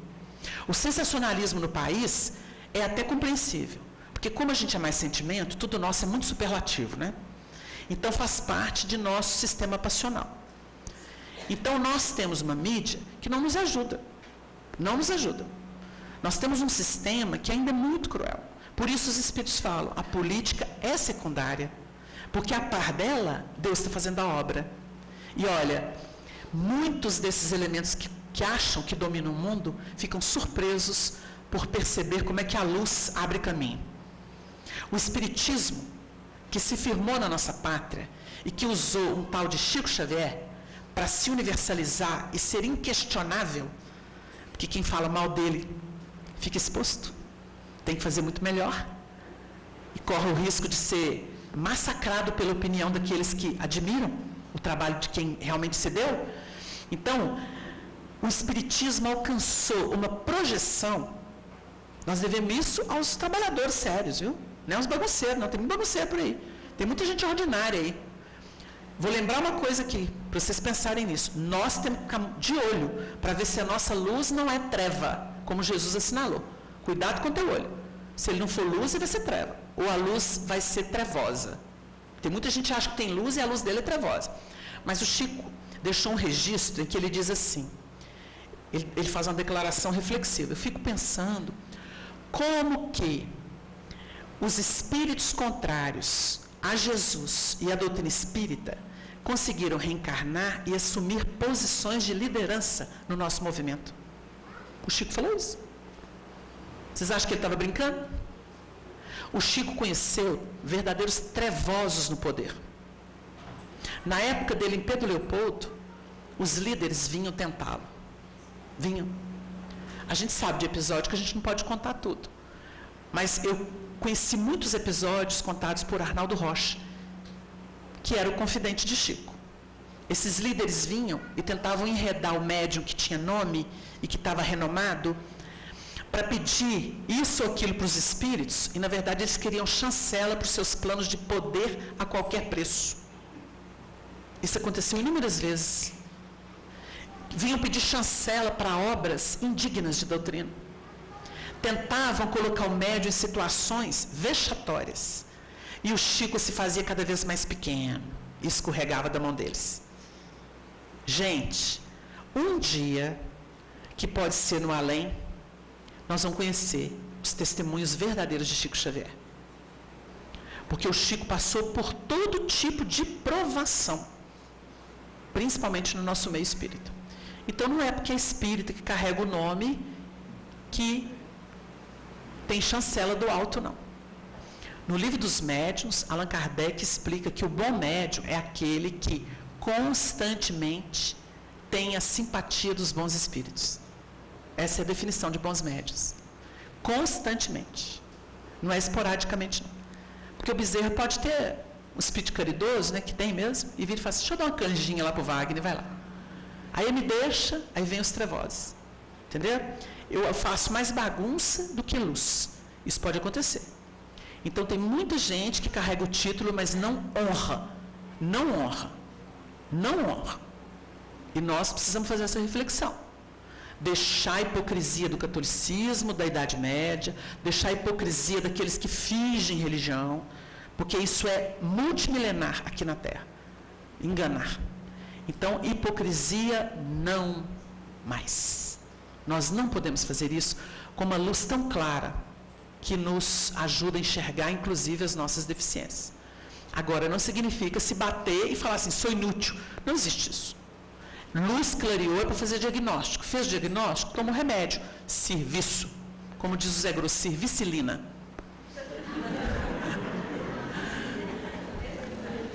O sensacionalismo no país é até compreensível, porque como a gente é mais sentimento, tudo nosso é muito superlativo, né? Então faz parte de nosso sistema passional. Então nós temos uma mídia que não nos ajuda. Não nos ajuda. Nós temos um sistema que ainda é muito cruel. Por isso os espíritos falam, a política é secundária, porque a par dela, Deus está fazendo a obra. E olha, muitos desses elementos que acham que dominam o mundo, ficam surpresos por perceber como é que a luz abre caminho. O espiritismo que se firmou na nossa pátria e que usou um tal de Chico Xavier para se universalizar e ser inquestionável, porque quem fala mal dele fica exposto, tem que fazer muito melhor e corre o risco de ser massacrado pela opinião daqueles que admiram o trabalho de quem realmente se deu. Então, o Espiritismo alcançou uma projeção. Nós devemos isso aos trabalhadores sérios, viu? Não é aos bagunceiros, não. Tem muito bagunceiro por aí. Tem muita gente ordinária aí. Vou lembrar uma coisa aqui, para vocês pensarem nisso. Nós temos que ficar de olho para ver se a nossa luz não é treva, como Jesus assinalou. Cuidado com o teu olho. Se ele não for luz, ele vai ser treva. Ou a luz vai ser trevosa. Tem muita gente que acha que tem luz e a luz dele é trevosa. Mas o Chico deixou um registro em que ele diz assim, ele faz uma declaração reflexiva. Eu fico pensando como que os espíritos contrários a Jesus e à doutrina espírita conseguiram reencarnar e assumir posições de liderança no nosso movimento. O Chico falou isso. Vocês acham que ele estava brincando? O Chico conheceu verdadeiros trevosos no poder. Na época dele, em Pedro Leopoldo, os líderes vinham tentá-lo. Vinham. A gente sabe de episódio que a gente não pode contar tudo. Mas eu conheci muitos episódios contados por Arnaldo Rocha, que era o confidente de Chico. Esses líderes vinham e tentavam enredar o médium que tinha nome e que estava renomado, para pedir isso ou aquilo para os espíritos, e na verdade eles queriam chancela para os seus planos de poder a qualquer preço. Isso aconteceu inúmeras vezes. Vinham pedir chancela para obras indignas de doutrina. Tentavam colocar o médium em situações vexatórias. E o Chico se fazia cada vez mais pequeno e escorregava da mão deles. Gente, um dia, que pode ser no além, nós vamos conhecer os testemunhos verdadeiros de Chico Xavier. Porque o Chico passou por todo tipo de provação, principalmente no nosso meio espírita. Então não é porque é espírita que carrega o nome que tem chancela do alto, não. No Livro dos Médiuns, Allan Kardec explica que o bom médium é aquele que constantemente tem a simpatia dos bons espíritos. Essa é a definição de bons médiuns. Constantemente. Não é esporadicamente, não. Porque o Bezerra pode ter um espírito caridoso, né, que tem mesmo, e vira e fala assim, deixa eu dar uma canjinha lá pro Wagner, vai lá. Aí ele me deixa, aí vem os trevosos. Entendeu? Eu faço mais bagunça do que luz. Isso pode acontecer. Então tem muita gente que carrega o título, mas não honra. Não honra. Não honra. E nós precisamos fazer essa reflexão. Deixar a hipocrisia do catolicismo, da Idade Média, deixar a hipocrisia daqueles que fingem religião, porque isso é multimilenar aqui na Terra. Enganar. Então, hipocrisia não mais. Nós não podemos fazer isso com uma luz tão clara que nos ajuda a enxergar, inclusive, as nossas deficiências. Agora, não significa se bater e falar assim, sou inútil. Não existe isso. Luz clareou é para fazer diagnóstico. Fez diagnóstico, toma um remédio. Serviço. Como diz o Zé Grosso, servicilina.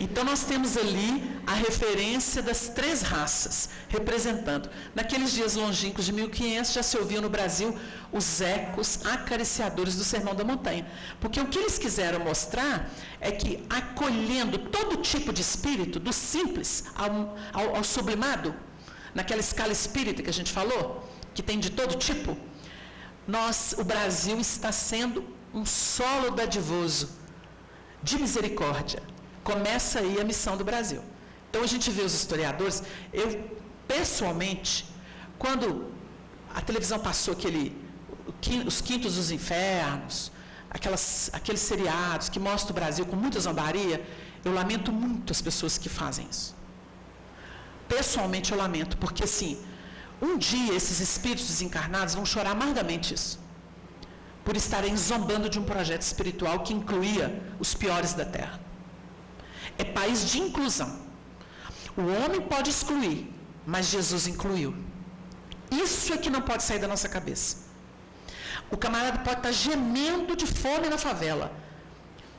Então, nós temos ali a referência das 3 raças, representando. Naqueles dias longínquos de 1500, já se ouviam no Brasil os ecos acariciadores do Sermão da Montanha. Porque o que eles quiseram mostrar é que, acolhendo todo tipo de espírito, do simples ao sublimado, naquela escala espírita que a gente falou, que tem de todo tipo, o Brasil está sendo um solo dadivoso de misericórdia. Começa aí a missão do Brasil. Então, a gente vê os historiadores, eu, pessoalmente, quando a televisão passou os Quintos dos Infernos, aqueles seriados que mostram o Brasil com muita zombaria, eu lamento muito as pessoas que fazem isso. Pessoalmente, eu lamento, porque, assim, um dia esses espíritos desencarnados vão chorar amargamente isso, por estarem zombando de um projeto espiritual que incluía os piores da Terra. É país de inclusão. O homem pode excluir, mas Jesus incluiu. Isso é que não pode sair da nossa cabeça. O camarada pode estar gemendo de fome na favela,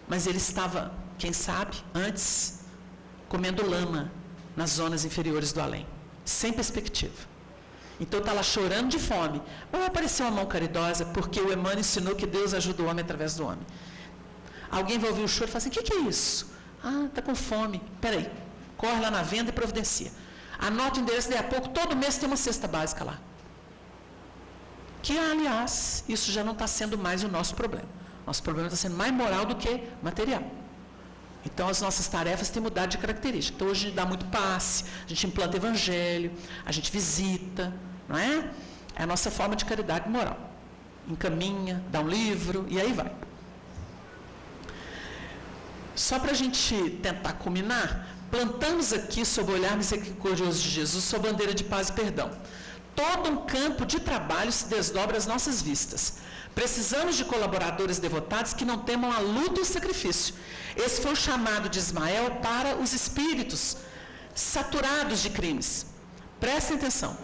mas ele estava quem sabe, antes, comendo lama nas zonas inferiores do além, sem perspectiva. Então está lá chorando de fome. Mas vai aparecer uma mão caridosa, porque o Emmanuel ensinou que Deus ajuda o homem através do homem. Alguém vai ouvir o choro e falar assim, o que é isso? Ah, está com fome. Peraí, corre lá na venda e providencia. Anota o endereço, daí a pouco, todo mês tem uma cesta básica lá. Que, aliás, isso já não está sendo mais o nosso problema. Nosso problema está sendo mais moral do que material. Então, as nossas tarefas têm mudado de característica. Então, hoje a gente dá muito passe, a gente implanta evangelho, a gente visita, não é? É a nossa forma de caridade moral. Encaminha, dá um livro, e aí vai. Só para a gente tentar culminar, plantamos aqui, sob o olhar misericordioso de Jesus, sua bandeira de paz e perdão. Todo um campo de trabalho se desdobra às nossas vistas. Precisamos de colaboradores devotados que não temam a luta e o sacrifício. Esse foi o chamado de Ismael para os espíritos saturados de crimes. Prestem atenção.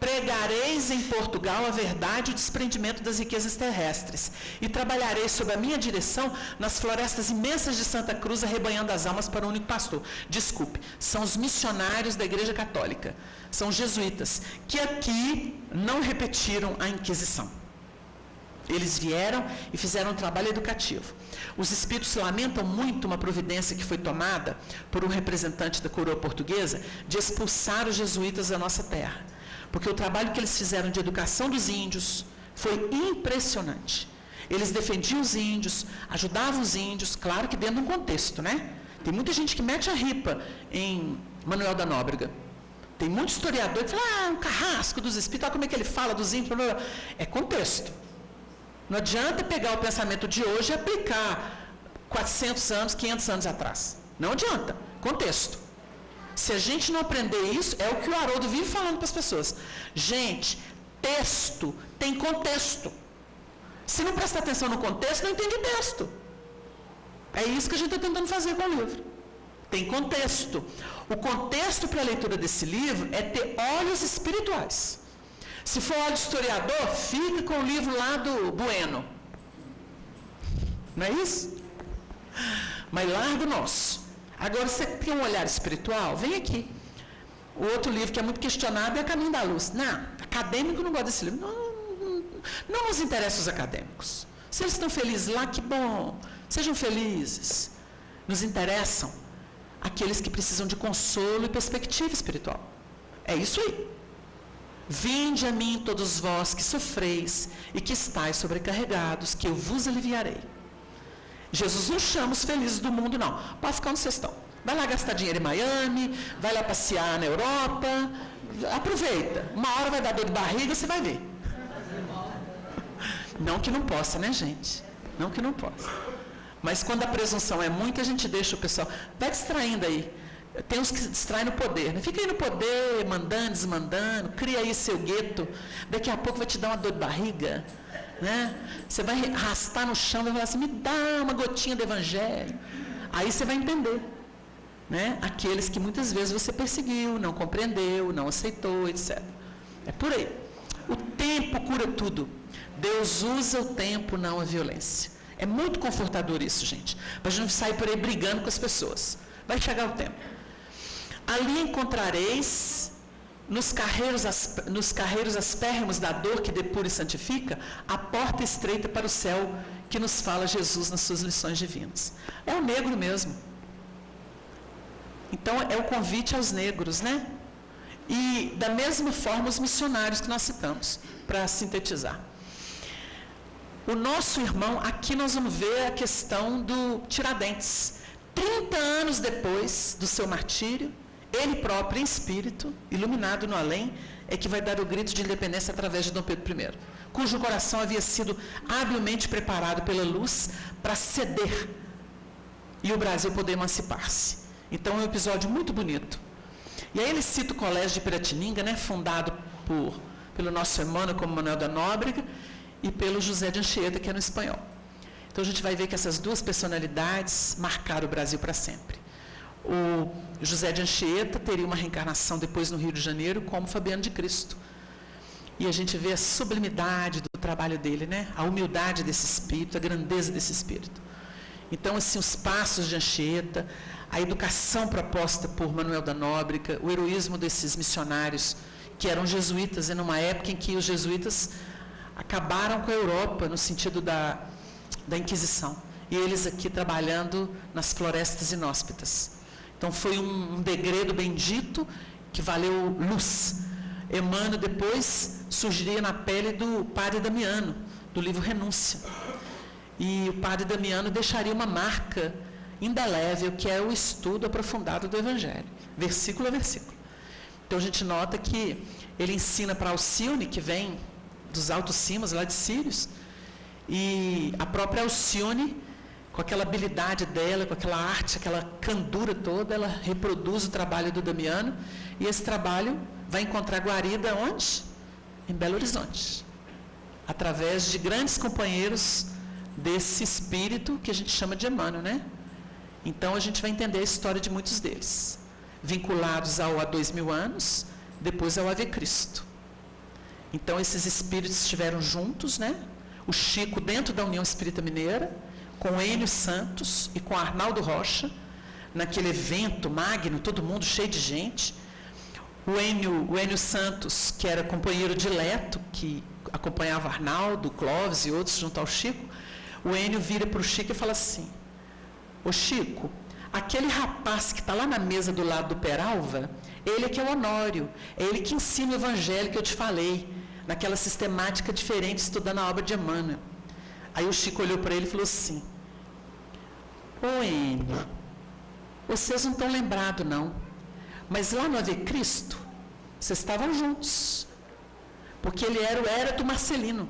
Pregareis em Portugal a verdade e o desprendimento das riquezas terrestres, e trabalharei sob a minha direção nas florestas imensas de Santa Cruz, arrebanhando as almas para o único pastor. Desculpe, são os missionários da Igreja Católica, são os jesuítas, que aqui não repetiram a Inquisição. Eles vieram e fizeram um trabalho educativo. Os espíritos lamentam muito uma providência que foi tomada por um representante da coroa portuguesa de expulsar os jesuítas da nossa terra. Porque o trabalho que eles fizeram de educação dos índios foi impressionante. Eles defendiam os índios, ajudavam os índios, claro que dentro de um contexto, né? Tem muita gente que mete a ripa em Manuel da Nóbrega. Tem muito historiador que fala, um carrasco dos espíritos, olha como é que ele fala dos índios. É contexto. Não adianta pegar o pensamento de hoje e aplicar 400 anos, 500 anos atrás. Não adianta. Contexto. Se a gente não aprender isso, é o que o Haroldo vive falando para as pessoas. Gente, texto tem contexto. Se não prestar atenção no contexto, não entende o texto. É isso que a gente está tentando fazer com o livro. Tem contexto. O contexto para a leitura desse livro é ter olhos espirituais. Se for olho historiador, fica com o livro lá do Bueno. Não é isso? Mas larga o nosso. Agora, você tem um olhar espiritual? Vem aqui. O outro livro que é muito questionado é Caminho da Luz. Não, acadêmico não gosta desse livro. Não nos interessa os acadêmicos. Se eles estão felizes lá, que bom. Sejam felizes. Nos interessam aqueles que precisam de consolo e perspectiva espiritual. É isso aí. Vinde a mim todos vós que sofreis e que estáis sobrecarregados, que eu vos aliviarei. Jesus não chama os felizes do mundo, não. Pode ficar no cestão. Vai lá gastar dinheiro em Miami, vai lá passear na Europa, aproveita. Uma hora vai dar dor de barriga, você vai ver. Não que não possa, né, gente? Não que não possa. Mas quando a presunção é muita, a gente deixa o pessoal... Vai distraindo aí. Tem uns que distraem no poder, né? Fica aí no poder, mandando, desmandando, cria aí seu gueto. Daqui a pouco vai te dar uma dor de barriga. Né? Você vai arrastar no chão e vai falar assim, me dá uma gotinha do evangelho. Aí você vai entender, né? Aqueles que muitas vezes você perseguiu, não compreendeu, não aceitou, etc. É por aí. O tempo cura tudo. Deus usa o tempo, não a violência. É muito confortador isso, gente. Para a gente não sair por aí brigando com as pessoas. Vai chegar o tempo. Ali encontrareis... Nos carreiros aspérrimos da dor que depura e santifica, a porta estreita para o céu que nos fala Jesus nas suas lições divinas. É o negro mesmo. Então, é o convite aos negros, né? E, da mesma forma, os missionários que nós citamos, para sintetizar. O nosso irmão, aqui nós vamos ver a questão do Tiradentes. 30 anos depois do seu martírio, ele próprio, em espírito, iluminado no além, é que vai dar o grito de independência através de Dom Pedro I, cujo coração havia sido habilmente preparado pela luz para ceder e o Brasil poder emancipar-se. Então, é um episódio muito bonito. E aí ele cita o Colégio de Piratininga, né, fundado pelo nosso irmão, como Manuel da Nóbrega, e pelo José de Anchieta, que era um espanhol. Então, a gente vai ver que essas duas personalidades marcaram o Brasil para sempre. O José de Anchieta teria uma reencarnação depois no Rio de Janeiro como Fabiano de Cristo. E a gente vê a sublimidade do trabalho dele, né? A humildade desse espírito, a grandeza desse espírito. Então, assim, os passos de Anchieta, a educação proposta por Manuel da Nóbrega, o heroísmo desses missionários que eram jesuítas, e numa época em que os jesuítas acabaram com a Europa no sentido da Inquisição. E eles aqui trabalhando nas florestas inóspitas. Então, foi um degredo bendito que valeu luz. Emmanuel depois surgiria na pele do padre Damiano, do livro Renúncia. E o padre Damiano deixaria uma marca indelével, que é o estudo aprofundado do Evangelho, versículo a versículo. Então, a gente nota que ele ensina para Alcione, que vem dos Altos Cimas, lá de Sírios, e a própria Alcione, com aquela habilidade dela, com aquela arte, aquela candura toda, ela reproduz o trabalho do Damiano, e esse trabalho vai encontrar guarida onde? Em Belo Horizonte, através de grandes companheiros desse espírito que a gente chama de Emmanuel, né? Então, a gente vai entender a história de muitos deles, vinculados há 2000 anos, depois ao Ave Cristo. Então, esses espíritos estiveram juntos, né? O Chico dentro da União Espírita Mineira, com Enio Santos e com Arnaldo Rocha, naquele evento magno, todo mundo cheio de gente. O Enio Santos, que era companheiro dileto, que acompanhava Arnaldo, Clóvis e outros junto ao Chico, o Enio vira para o Chico e fala assim: ô Chico, aquele rapaz que está lá na mesa do lado do Peralva, ele é que é o Honório, é ele que ensina o Evangelho que eu te falei, naquela sistemática diferente, estudando a obra de Emmanuel. Aí o Chico olhou para ele e falou assim: ô Enio, vocês não estão lembrados não, mas lá no Ave Cristo, vocês estavam juntos, porque ele era o Érato Marcelino,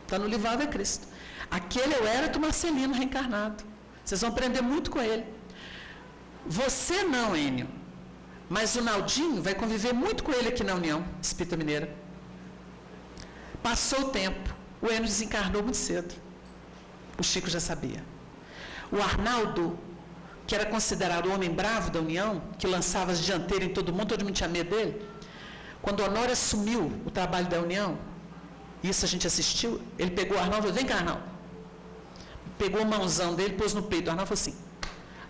está no livro Ave Cristo. Aquele é o Érato Marcelino reencarnado, vocês vão aprender muito com ele. Você não, Enio, mas o Naldinho vai conviver muito com ele aqui na União Espírita Mineira. Passou o tempo, o Enio desencarnou muito cedo, o Chico já sabia. O Arnaldo, que era considerado o homem bravo da União, que lançava as dianteiras em todo mundo tinha medo dele, quando o Honório assumiu o trabalho da União, isso a gente assistiu, ele pegou o Arnaldo e falou: vem cá, Arnaldo. Pegou a mãozão dele, pôs no peito do Arnaldo e falou assim: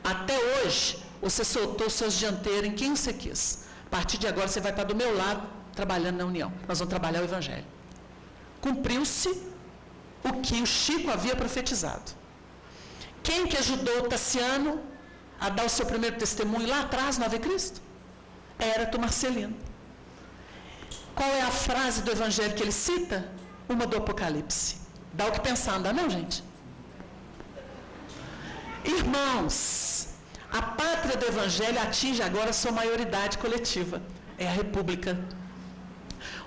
até hoje, você soltou seus dianteiros em quem você quis. A partir de agora, você vai estar do meu lado, trabalhando na União. Nós vamos trabalhar o Evangelho. Cumpriu-se o que o Chico havia profetizado. Quem que ajudou o Tassiano a dar o seu primeiro testemunho lá atrás, no Ave Cristo? Érato Marcelino. Qual é a frase do Evangelho que ele cita? Uma do Apocalipse. Dá o que pensar, não dá não, gente? Irmãos, a pátria do Evangelho atinge agora a sua maioridade coletiva. É a República.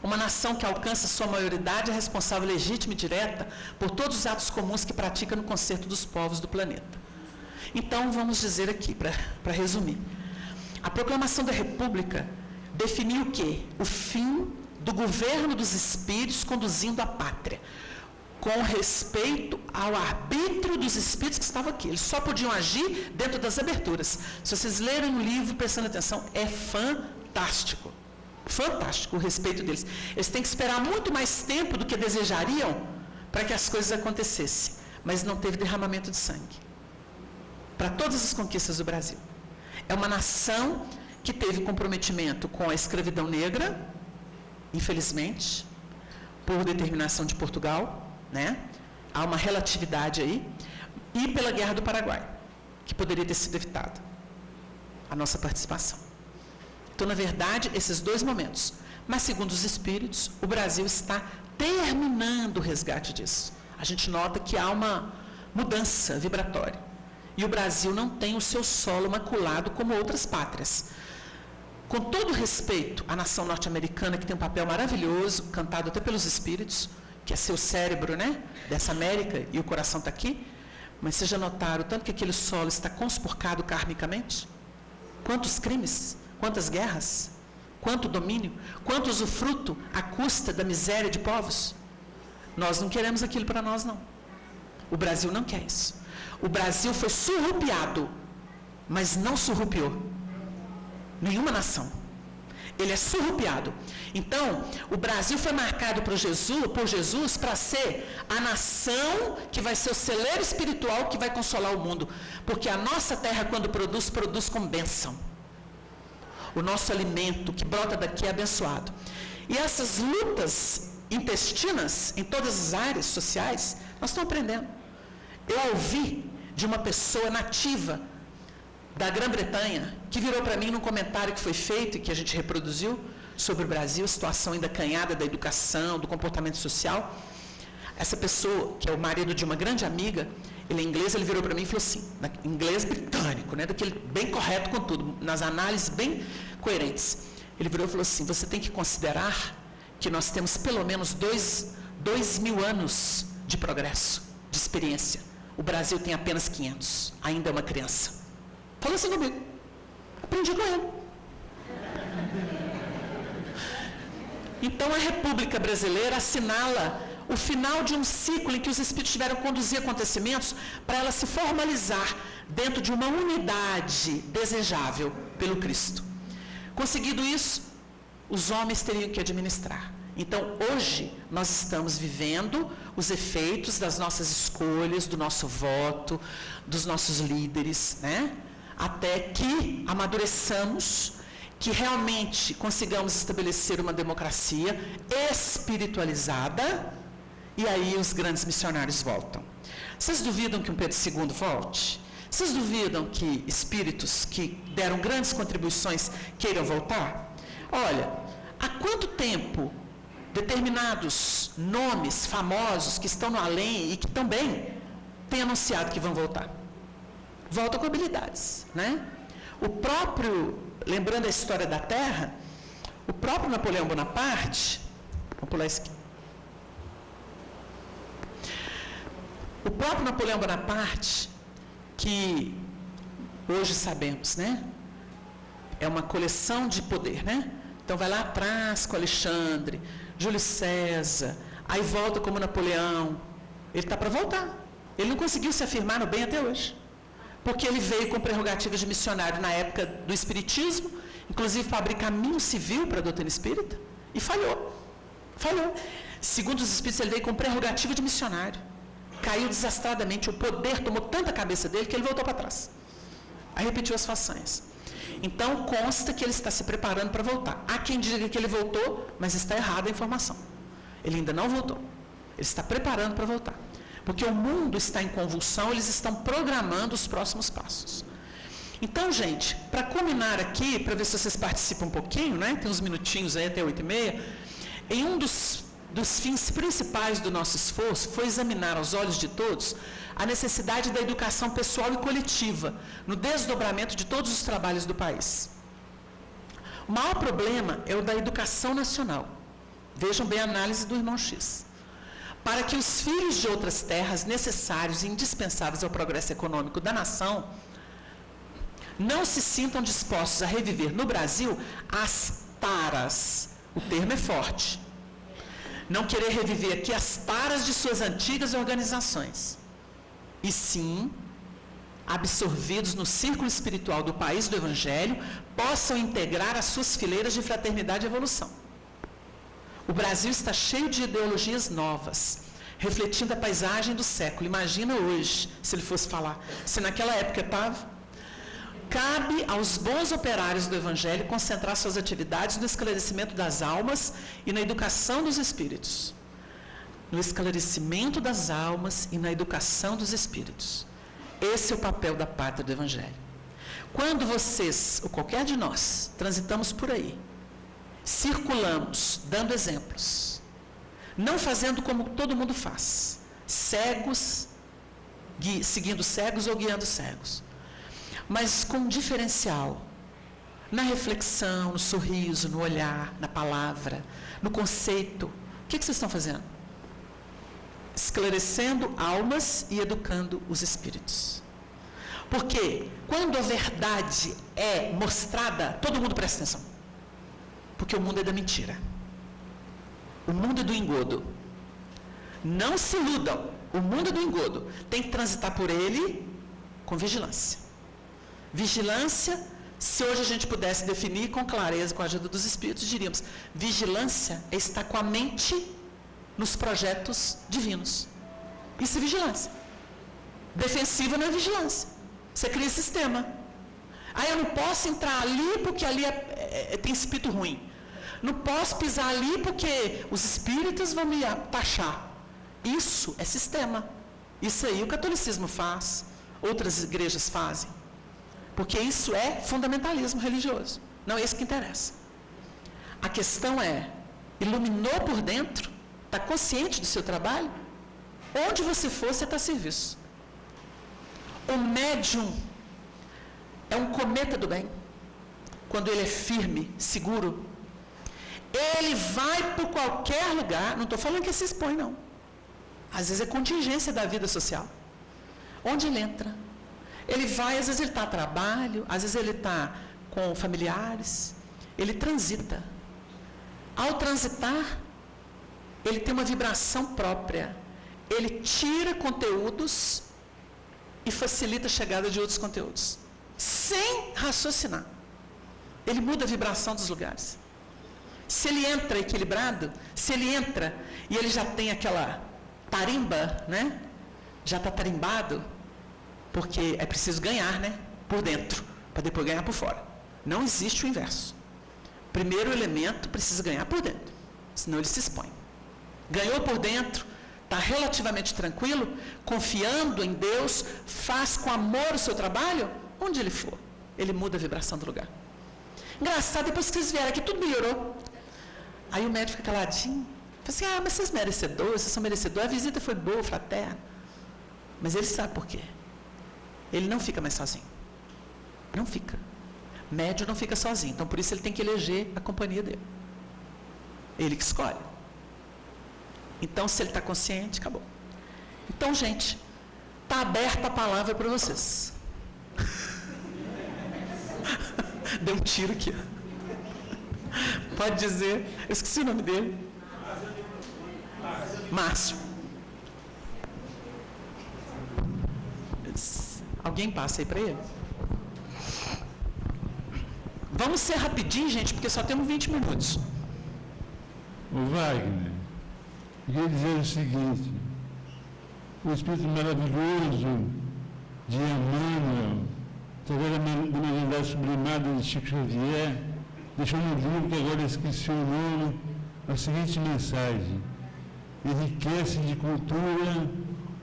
Uma nação que alcança sua maioridade é responsável legítima e direta por todos os atos comuns que pratica no concerto dos povos do planeta. Então, vamos dizer aqui, para resumir. A proclamação da República definiu o quê? O fim do governo dos espíritos conduzindo a pátria, com respeito ao arbítrio dos espíritos que estavam aqui. Eles só podiam agir dentro das aberturas. Se vocês lerem o livro, prestando atenção, é fantástico. Fantástico o respeito deles. Eles têm que esperar muito mais tempo do que desejariam para que as coisas acontecessem. Mas não teve derramamento de sangue. Para todas as conquistas do Brasil. É uma nação que teve comprometimento com a escravidão negra, infelizmente, por determinação de Portugal, né? Há uma relatividade aí, e pela Guerra do Paraguai, que poderia ter sido evitada a nossa participação. Então, na verdade, esses dois momentos. Mas, segundo os espíritos, o Brasil está terminando o resgate disso. A gente nota que há uma mudança vibratória. E o Brasil não tem o seu solo maculado como outras pátrias. Com todo respeito à nação norte-americana, que tem um papel maravilhoso, cantado até pelos espíritos, que é seu cérebro, né, dessa América, e o coração está aqui, mas vocês já notaram o tanto que aquele solo está conspurcado karmicamente? Quantos crimes, quantas guerras, quanto domínio, quanto usufruto à custa da miséria de povos? Nós não queremos aquilo para nós, não. O Brasil não quer isso. O Brasil foi surrupiado, mas não surrupiou. Nenhuma nação. Ele é surrupiado. Então, o Brasil foi marcado por Jesus para ser a nação que vai ser o celeiro espiritual que vai consolar o mundo. Porque a nossa terra, quando produz com bênção. O nosso alimento que brota daqui é abençoado. E essas lutas intestinas, em todas as áreas sociais, nós estamos aprendendo. Eu ouvi de uma pessoa nativa da Grã-Bretanha, que virou para mim num comentário que foi feito e que a gente reproduziu sobre o Brasil, a situação ainda acanhada da educação, do comportamento social. Essa pessoa, que é o marido de uma grande amiga, ele é inglês, ele virou para mim e falou assim, inglês britânico, né, daquele bem correto com tudo, nas análises bem coerentes. Ele virou e falou assim, você tem que considerar que nós temos pelo menos 2.000 anos de progresso, de experiência. O Brasil tem apenas 500, ainda é uma criança. Falou assim comigo. Aprendi com ele. Então a República Brasileira assinala o final de um ciclo em que os espíritos tiveram que conduzir acontecimentos para ela se formalizar dentro de uma unidade desejável pelo Cristo. Conseguido isso, os homens teriam que administrar. Então, hoje, nós estamos vivendo os efeitos das nossas escolhas, do nosso voto, dos nossos líderes, né? Até que amadureçamos, que realmente consigamos estabelecer uma democracia espiritualizada, e aí os grandes missionários voltam. Vocês duvidam que um Pedro II volte? Vocês duvidam que espíritos que deram grandes contribuições queiram voltar? Olha, há quanto tempo determinados nomes famosos que estão no além e que também têm anunciado que vão voltar? Voltam com habilidades, né? O próprio, lembrando a história da Terra, o próprio Napoleão Bonaparte, vamos pular isso aqui. O próprio Napoleão Bonaparte, que hoje sabemos, né? É uma coleção de poder, né? Então vai lá atrás com Alexandre, Júlio César, aí volta como Napoleão. Ele está para voltar. Ele não conseguiu se afirmar no bem até hoje. Porque ele veio com prerrogativas de missionário na época do Espiritismo, inclusive para abrir caminho civil para a doutrina espírita, e falhou. Falhou. Segundo os espíritos, ele veio com prerrogativa de missionário. Caiu desastradamente, o poder tomou tanta cabeça dele que ele voltou para trás. Aí repetiu as façanhas. Então, consta que ele está se preparando para voltar. Há quem diga que ele voltou, mas está errada a informação. Ele ainda não voltou. Ele está preparando para voltar. Porque o mundo está em convulsão, eles estão programando os próximos passos. Então, gente, para culminar aqui, para ver se vocês participam um pouquinho, né? Tem uns minutinhos aí até 8h30, em um dos fins principais do nosso esforço foi examinar aos olhos de todos a necessidade da educação pessoal e coletiva, no desdobramento de todos os trabalhos do país. O maior problema é o da educação nacional. Vejam bem a análise do irmão X. Para que os filhos de outras terras, necessários e indispensáveis ao progresso econômico da nação, não se sintam dispostos a reviver no Brasil as taras, o termo é forte, não querer reviver aqui as taras de suas antigas organizações, e sim, absorvidos no círculo espiritual do país do Evangelho, possam integrar as suas fileiras de fraternidade e evolução. O Brasil está cheio de ideologias novas, refletindo a paisagem do século. Imagina hoje, se ele fosse falar, se naquela época estava. Cabe aos bons operários do Evangelho concentrar suas atividades no esclarecimento das almas e na educação dos espíritos. No esclarecimento das almas e na educação dos espíritos. Esse é o papel da pátria do Evangelho. Quando vocês, ou qualquer de nós, transitamos por aí, circulamos, dando exemplos, não fazendo como todo mundo faz, cegos, seguindo cegos ou guiando cegos, mas com um diferencial, na reflexão, no sorriso, no olhar, na palavra, no conceito. O que vocês estão fazendo? Esclarecendo almas e educando os espíritos. Porque quando a verdade é mostrada, todo mundo presta atenção. Porque o mundo é da mentira. O mundo é do engodo. Não se iludam. O mundo é do engodo. Tem que transitar por ele com vigilância. Vigilância Se hoje a gente pudesse definir com clareza, com a ajuda dos espíritos, diríamos: vigilância é estar com a mente nos projetos divinos. Isso é vigilância. Defensiva não é vigilância. Você cria sistema. Aí eu não posso entrar ali porque ali tem espírito ruim. Não posso pisar ali porque os espíritas vão me taxar. Isso é sistema. Isso aí o catolicismo faz, outras igrejas fazem. Porque isso é fundamentalismo religioso. Não é isso que interessa. A questão é: iluminou por dentro? Está consciente do seu trabalho? Onde você for, você está a serviço. O médium é um cometa do bem. Quando ele é firme, seguro, ele vai por qualquer lugar. Não estou falando que ele se expõe, não. Às vezes é contingência da vida social. Onde ele entra? Ele vai, às vezes ele está a trabalho, às vezes ele está com familiares, ele transita. Ao transitar, ele tem uma vibração própria. Ele tira conteúdos e facilita a chegada de outros conteúdos, sem raciocinar. Ele muda a vibração dos lugares. Se ele entra equilibrado, se ele entra e ele já tem aquela tarimba, né? Já está tarimbado, porque é preciso ganhar, né? Por dentro, para depois ganhar por fora. Não existe o inverso. Primeiro elemento precisa ganhar por dentro, senão ele se expõe. Ganhou por dentro, está relativamente tranquilo, confiando em Deus, faz com amor o seu trabalho, onde ele for, ele muda a vibração do lugar. Engraçado, depois que vocês vieram aqui, tudo melhorou. Aí o médico fica caladinho, fala assim: mas vocês merecedores, vocês são merecedores, a visita foi boa, fraterna. Mas ele sabe por quê. Ele não fica mais sozinho. Não fica. Médium não fica sozinho, então por isso ele tem que eleger a companhia dele. Ele que escolhe. Então, se ele está consciente, acabou. Então, gente, está aberta a palavra para vocês. Deu um tiro aqui. Pode dizer. Eu esqueci o nome dele. Márcio. Alguém passa aí para ele? Vamos ser rapidinho, gente, porque só temos 20 minutos. O Wagner, eu queria dizer o seguinte: o espírito maravilhoso de Emmanuel, através da mediunidade sublimada de Chico Xavier, deixou no livro, que agora eu esqueci o nome, a seguinte mensagem: enriquece de cultura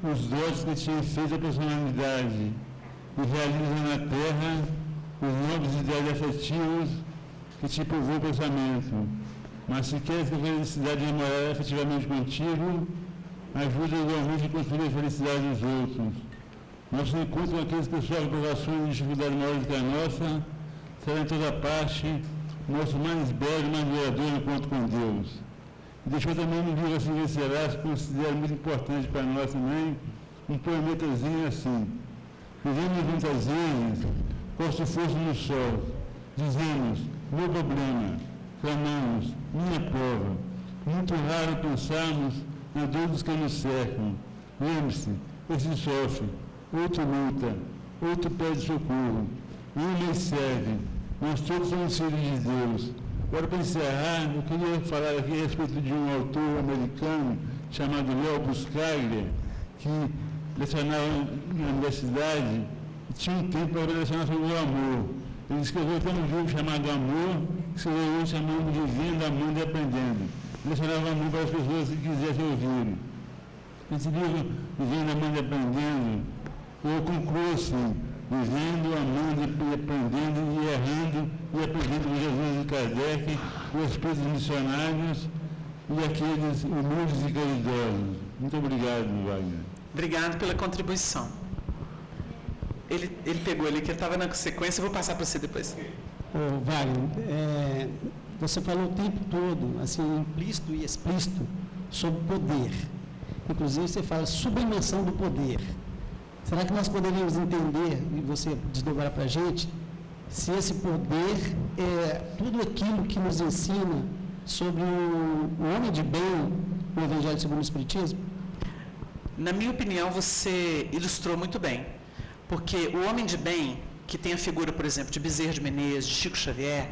os dotes que tinha feito a personalidade e realiza na terra os novos ideais afetivos que te povoam o pensamento. Mas se queres que a felicidade morar efetivamente contigo, ajuda igualmente a construir a felicidade dos outros. Nosso encontro com aqueles que sofrem provações e dificuldades maiores que a nossa será em toda parte nosso mais belo e mais duradouro encontro com Deus. E deixou também no livro Assim Vencerás, que considero muito importante para nós também, um poemetazinho assim: vivemos muitas vezes como se fôssemos só, dizemos: meu problema, clamamos, minha prova. Muito raro pensarmos na dor dos que nos cercam. Lembre-se, esse sofre, outro luta, outro pede socorro, um lhe serve. Nós todos somos filhos de Deus. Agora, para encerrar, eu queria falar aqui a respeito de um autor americano chamado Leo Buscaglia, que lecionava na universidade e tinha um tempo para lecionar sobre o amor. Ele escreveu até um livro chamado Amor, que se hoje chamando de Vivendo, Amando e Aprendendo. Lecionava amor para as pessoas que quisessem ouvir. Esse livro, Vivendo, Amando e Aprendendo, eu concluo assim: vivendo, amando e aprendendo e errando e aprendendo com Jesus e Kardec, os espíritos missionários e aqueles humildes e caridosos. Muito obrigado, Wagner. Obrigado pela contribuição. Ele pegou ali, que ele estava na sequência, eu vou passar para você depois. Wagner, você falou o tempo todo, assim, implícito e explícito, sobre poder. Inclusive, você fala sublimação do poder. Será que nós poderíamos entender, e você desdobrar para a gente, se esse poder é tudo aquilo que nos ensina sobre o homem de bem no Evangelho segundo o Espiritismo? Na minha opinião, você ilustrou muito bem. Porque o homem de bem, que tem a figura, por exemplo, de Bezerra de Menezes, de Chico Xavier,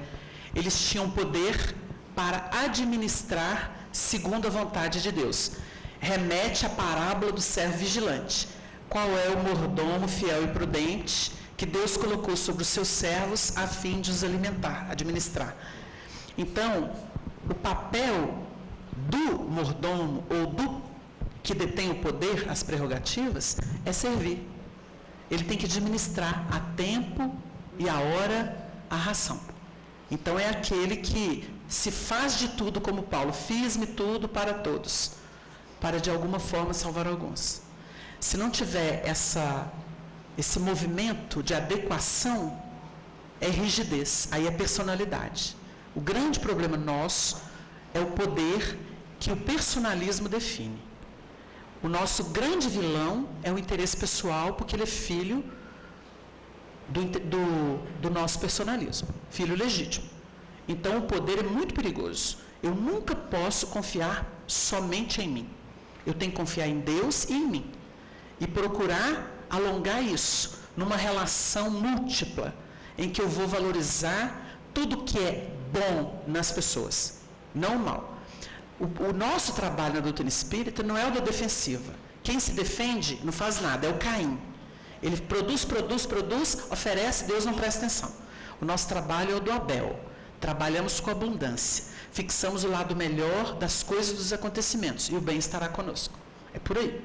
eles tinham poder para administrar segundo a vontade de Deus. Remete à parábola do servo vigilante. Qual é o mordomo fiel e prudente que Deus colocou sobre os seus servos a fim de os alimentar, administrar? Então, o papel do mordomo ou do que detém o poder, as prerrogativas, é servir. Ele tem que administrar a tempo e a hora a ração. Então é aquele que se faz de tudo como Paulo, fiz-me tudo para todos, para de alguma forma salvar alguns. Se não tiver esse movimento de adequação, é rigidez, aí é personalidade. O grande problema nosso é o poder que o personalismo define. O nosso grande vilão é o interesse pessoal, porque ele é filho do nosso personalismo, filho legítimo. Então, o poder é muito perigoso. Eu nunca posso confiar somente em mim. Eu tenho que confiar em Deus e em mim. E procurar alongar isso numa relação múltipla, em que eu vou valorizar tudo que é bom nas pessoas, não o mal. O nosso trabalho na doutrina espírita não é o da defensiva. Quem se defende não faz nada, é o Caim. Ele produz, oferece, Deus não presta atenção. O nosso trabalho é o do Abel. Trabalhamos com abundância. Fixamos o lado melhor das coisas e dos acontecimentos. E o bem estará conosco. É por aí.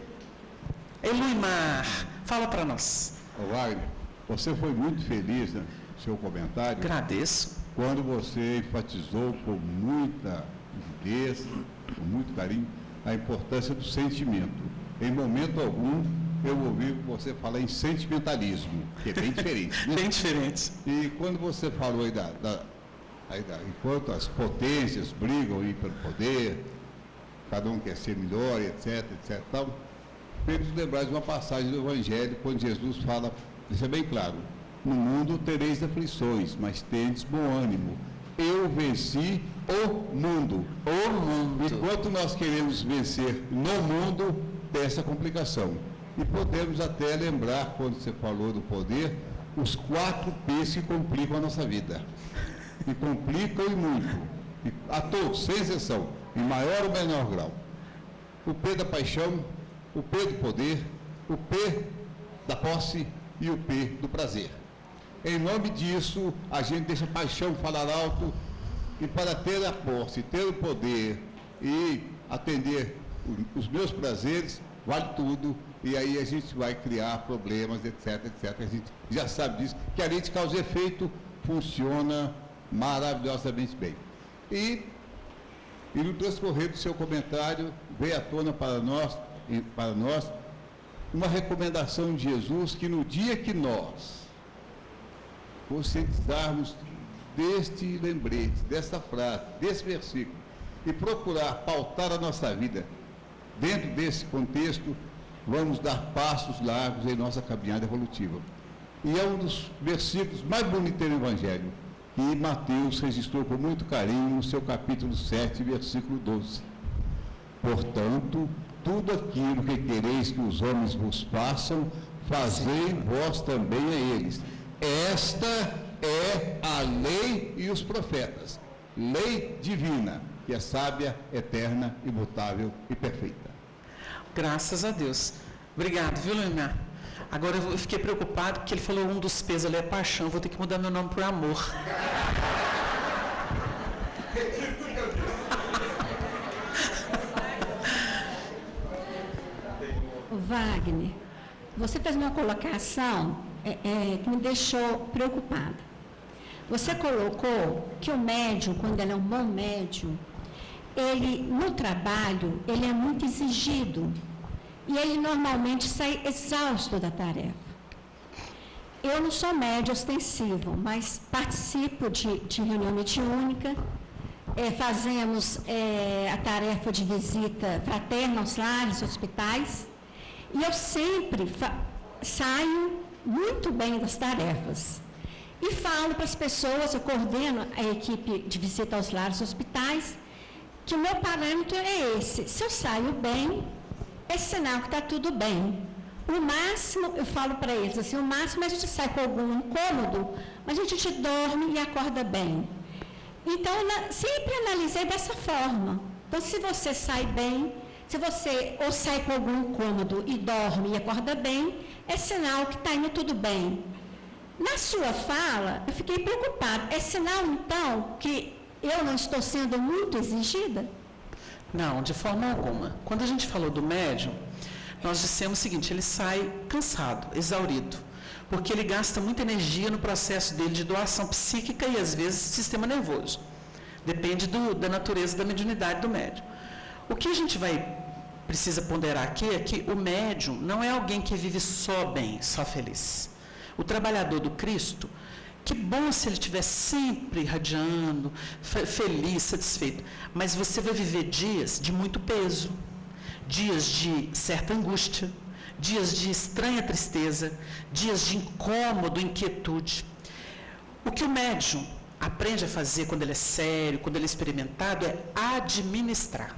Eluimar, fala para nós. Ô Wagner, você foi muito feliz no seu comentário. Agradeço. Quando você enfatizou com muita nitidez, com muito carinho, a importância do sentimento. Em momento algum, eu ouvi você falar em sentimentalismo, que é bem diferente. Né? Bem diferente. E quando você falou aí enquanto as potências brigam aí pelo poder, cada um quer ser melhor, etc, tal, fez lembrar de uma passagem do Evangelho, quando Jesus fala, deixa bem claro, no mundo tereis aflições, mas tendes bom ânimo. Eu venci o mundo. O mundo. Enquanto nós queremos vencer no mundo, tem essa complicação. E podemos até lembrar, quando você falou do poder, os 4 P's que complicam a nossa vida. E complicam e muito. E a todos, sem exceção, em maior ou menor grau. O P da paixão, o P do poder, o P da posse e o P do prazer. Em nome disso, a gente deixa a paixão falar alto, e para ter a posse, ter o poder e atender os meus prazeres, vale tudo, e aí a gente vai criar problemas, etc. A gente já sabe disso, que a lei de causa e efeito funciona maravilhosamente bem. E no transcorrer do seu comentário, veio à tona para nós uma recomendação de Jesus, que no dia que nós conscientizarmos deste lembrete, desta frase, desse versículo, e procurar pautar a nossa vida dentro desse contexto, vamos dar passos largos em nossa caminhada evolutiva. E é um dos versículos mais bonitos do Evangelho, que Mateus registrou com muito carinho no seu capítulo 7, versículo 12. Portanto, tudo aquilo que quereis que os homens vos façam, fazei vós também a eles. Esta é a lei e os profetas, lei divina, que é sábia, eterna, imutável e perfeita. Graças a Deus. Obrigado, viu, Leonel? Agora eu fiquei preocupado porque ele falou um dos P's ali é paixão, vou ter que mudar meu nome por amor. Wagner, você fez uma colocação que me deixou preocupada. Você colocou que o médium, quando ele é um bom médium, ele, no trabalho, ele é muito exigido. E ele normalmente sai exausto da tarefa. Eu não sou médium ostensivo, mas participo de reunião mediúnica, fazemos a tarefa de visita fraterna aos lares, hospitais, e eu sempre saio muito bem das tarefas. E falo para as pessoas, eu coordeno a equipe de visita aos lares e hospitais, que o meu parâmetro é esse. Se eu saio bem, é sinal que está tudo bem. O máximo, eu falo para eles assim, o máximo a gente sai com algum incômodo, mas a gente dorme e acorda bem. Então, sempre analisei dessa forma. Então, se você sai bem, se você ou sai com algum incômodo e dorme e acorda bem, é sinal que está indo tudo bem. Na sua fala, eu fiquei preocupada. É sinal, então, que eu não estou sendo muito exigida? Não, de forma alguma. Quando a gente falou do médium, nós dissemos o seguinte, ele sai cansado, exaurido, porque ele gasta muita energia no processo dele de doação psíquica e, às vezes, sistema nervoso. Depende da natureza da mediunidade do médium. O que a gente precisa ponderar aqui é que o médium não é alguém que vive só bem, só feliz. O trabalhador do Cristo, que bom se ele estiver sempre irradiando, feliz, satisfeito, mas você vai viver dias de muito peso, dias de certa angústia, dias de estranha tristeza, dias de incômodo, inquietude. O que o médium aprende a fazer quando ele é sério, quando ele é experimentado, é administrar.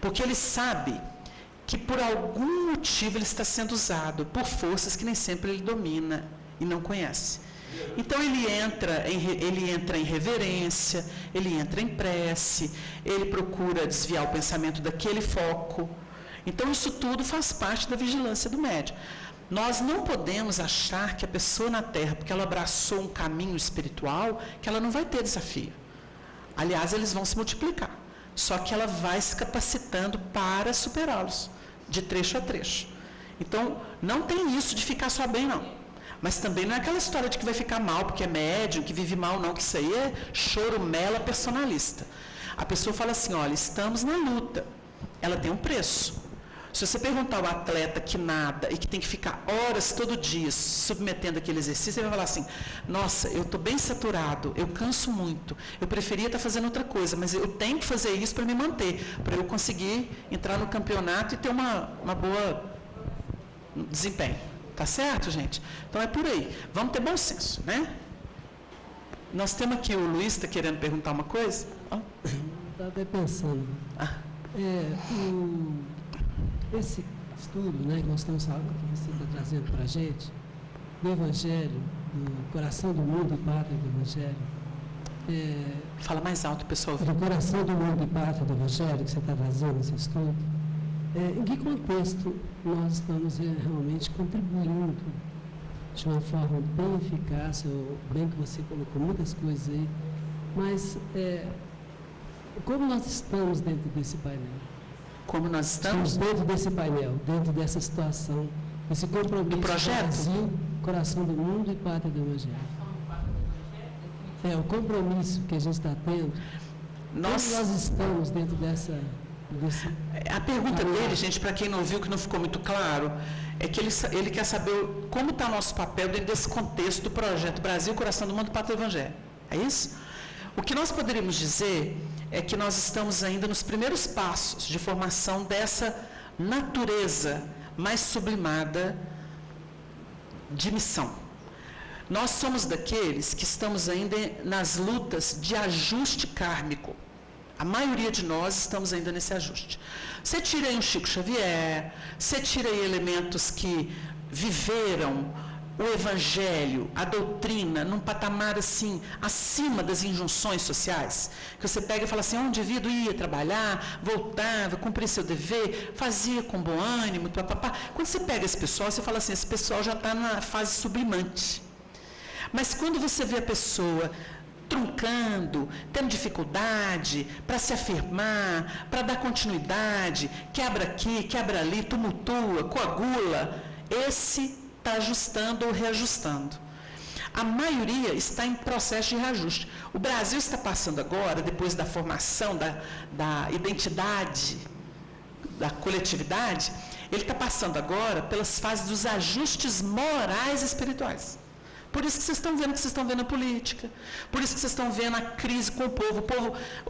Porque ele sabe que por algum motivo ele está sendo usado por forças que nem sempre ele domina e não conhece. Então ele entra em reverência, ele entra em prece, ele procura desviar o pensamento daquele foco. Então isso tudo faz parte da vigilância do médium. Nós não podemos achar que a pessoa na Terra, porque ela abraçou um caminho espiritual, que ela não vai ter desafio. Aliás, eles vão se multiplicar. Só que ela vai se capacitando para superá-los, de trecho a trecho. Então, não tem isso de ficar só bem, não. Mas também não é aquela história de que vai ficar mal, porque é médium, que vive mal, não, que isso aí é chorumela personalista. A pessoa fala assim, olha, estamos na luta, ela tem um preço. Se você perguntar ao atleta que nada e que tem que ficar horas todo dia submetendo aquele exercício, ele vai falar assim, nossa, eu estou bem saturado, eu canso muito, eu preferia estar fazendo outra coisa, mas eu tenho que fazer isso para me manter, para eu conseguir entrar no campeonato e ter uma boa desempenho. Tá certo, gente? Então é por aí. Vamos ter bom senso, né? Nós temos aqui, o Luiz está querendo perguntar uma coisa? Estava até pensando. Esse estudo, né, que nós estamos falando, que você está trazendo para a gente, do Evangelho, do coração do mundo e pátria do Evangelho. Fala mais alto, pessoal. Do coração do mundo e pátria do Evangelho, que você está trazendo nesse estudo, em que contexto nós estamos realmente contribuindo de uma forma bem eficaz, bem que você colocou muitas coisas aí, mas como nós estamos dentro desse painel? Como nós estamos? Dentro desse painel, dentro dessa situação, esse compromisso do projeto? Brasil, coração do mundo e pátria do Evangelho. O compromisso que a gente está tendo, como nós estamos dentro desse... A pergunta dele, gente, para quem não ouviu, que não ficou muito claro, é que ele quer saber como está nosso papel dentro desse contexto do projeto Brasil, coração do mundo e pátria do Evangelho. É isso? O que nós poderíamos dizer é que nós estamos ainda nos primeiros passos de formação dessa natureza mais sublimada de missão. Nós somos daqueles que estamos ainda nas lutas de ajuste kármico. A maioria de nós estamos ainda nesse ajuste. Você tira aí um Chico Xavier, você tira aí elementos que viveram o Evangelho, a doutrina, num patamar assim, acima das injunções sociais, que você pega e fala assim, um indivíduo ia trabalhar, voltava, cumpria seu dever, fazia com bom ânimo, papapá. Quando você pega esse pessoal, você fala assim, esse pessoal já está na fase sublimante. Mas quando você vê a pessoa truncando, tendo dificuldade para se afirmar, para dar continuidade, quebra aqui, quebra ali, tumultua, coagula, esse está ajustando ou reajustando. A maioria está em processo de reajuste. O Brasil está passando agora, depois da formação da identidade, da coletividade, ele está passando agora pelas fases dos ajustes morais e espirituais. Por isso que vocês estão vendo a política, por isso que vocês estão vendo a crise com o povo.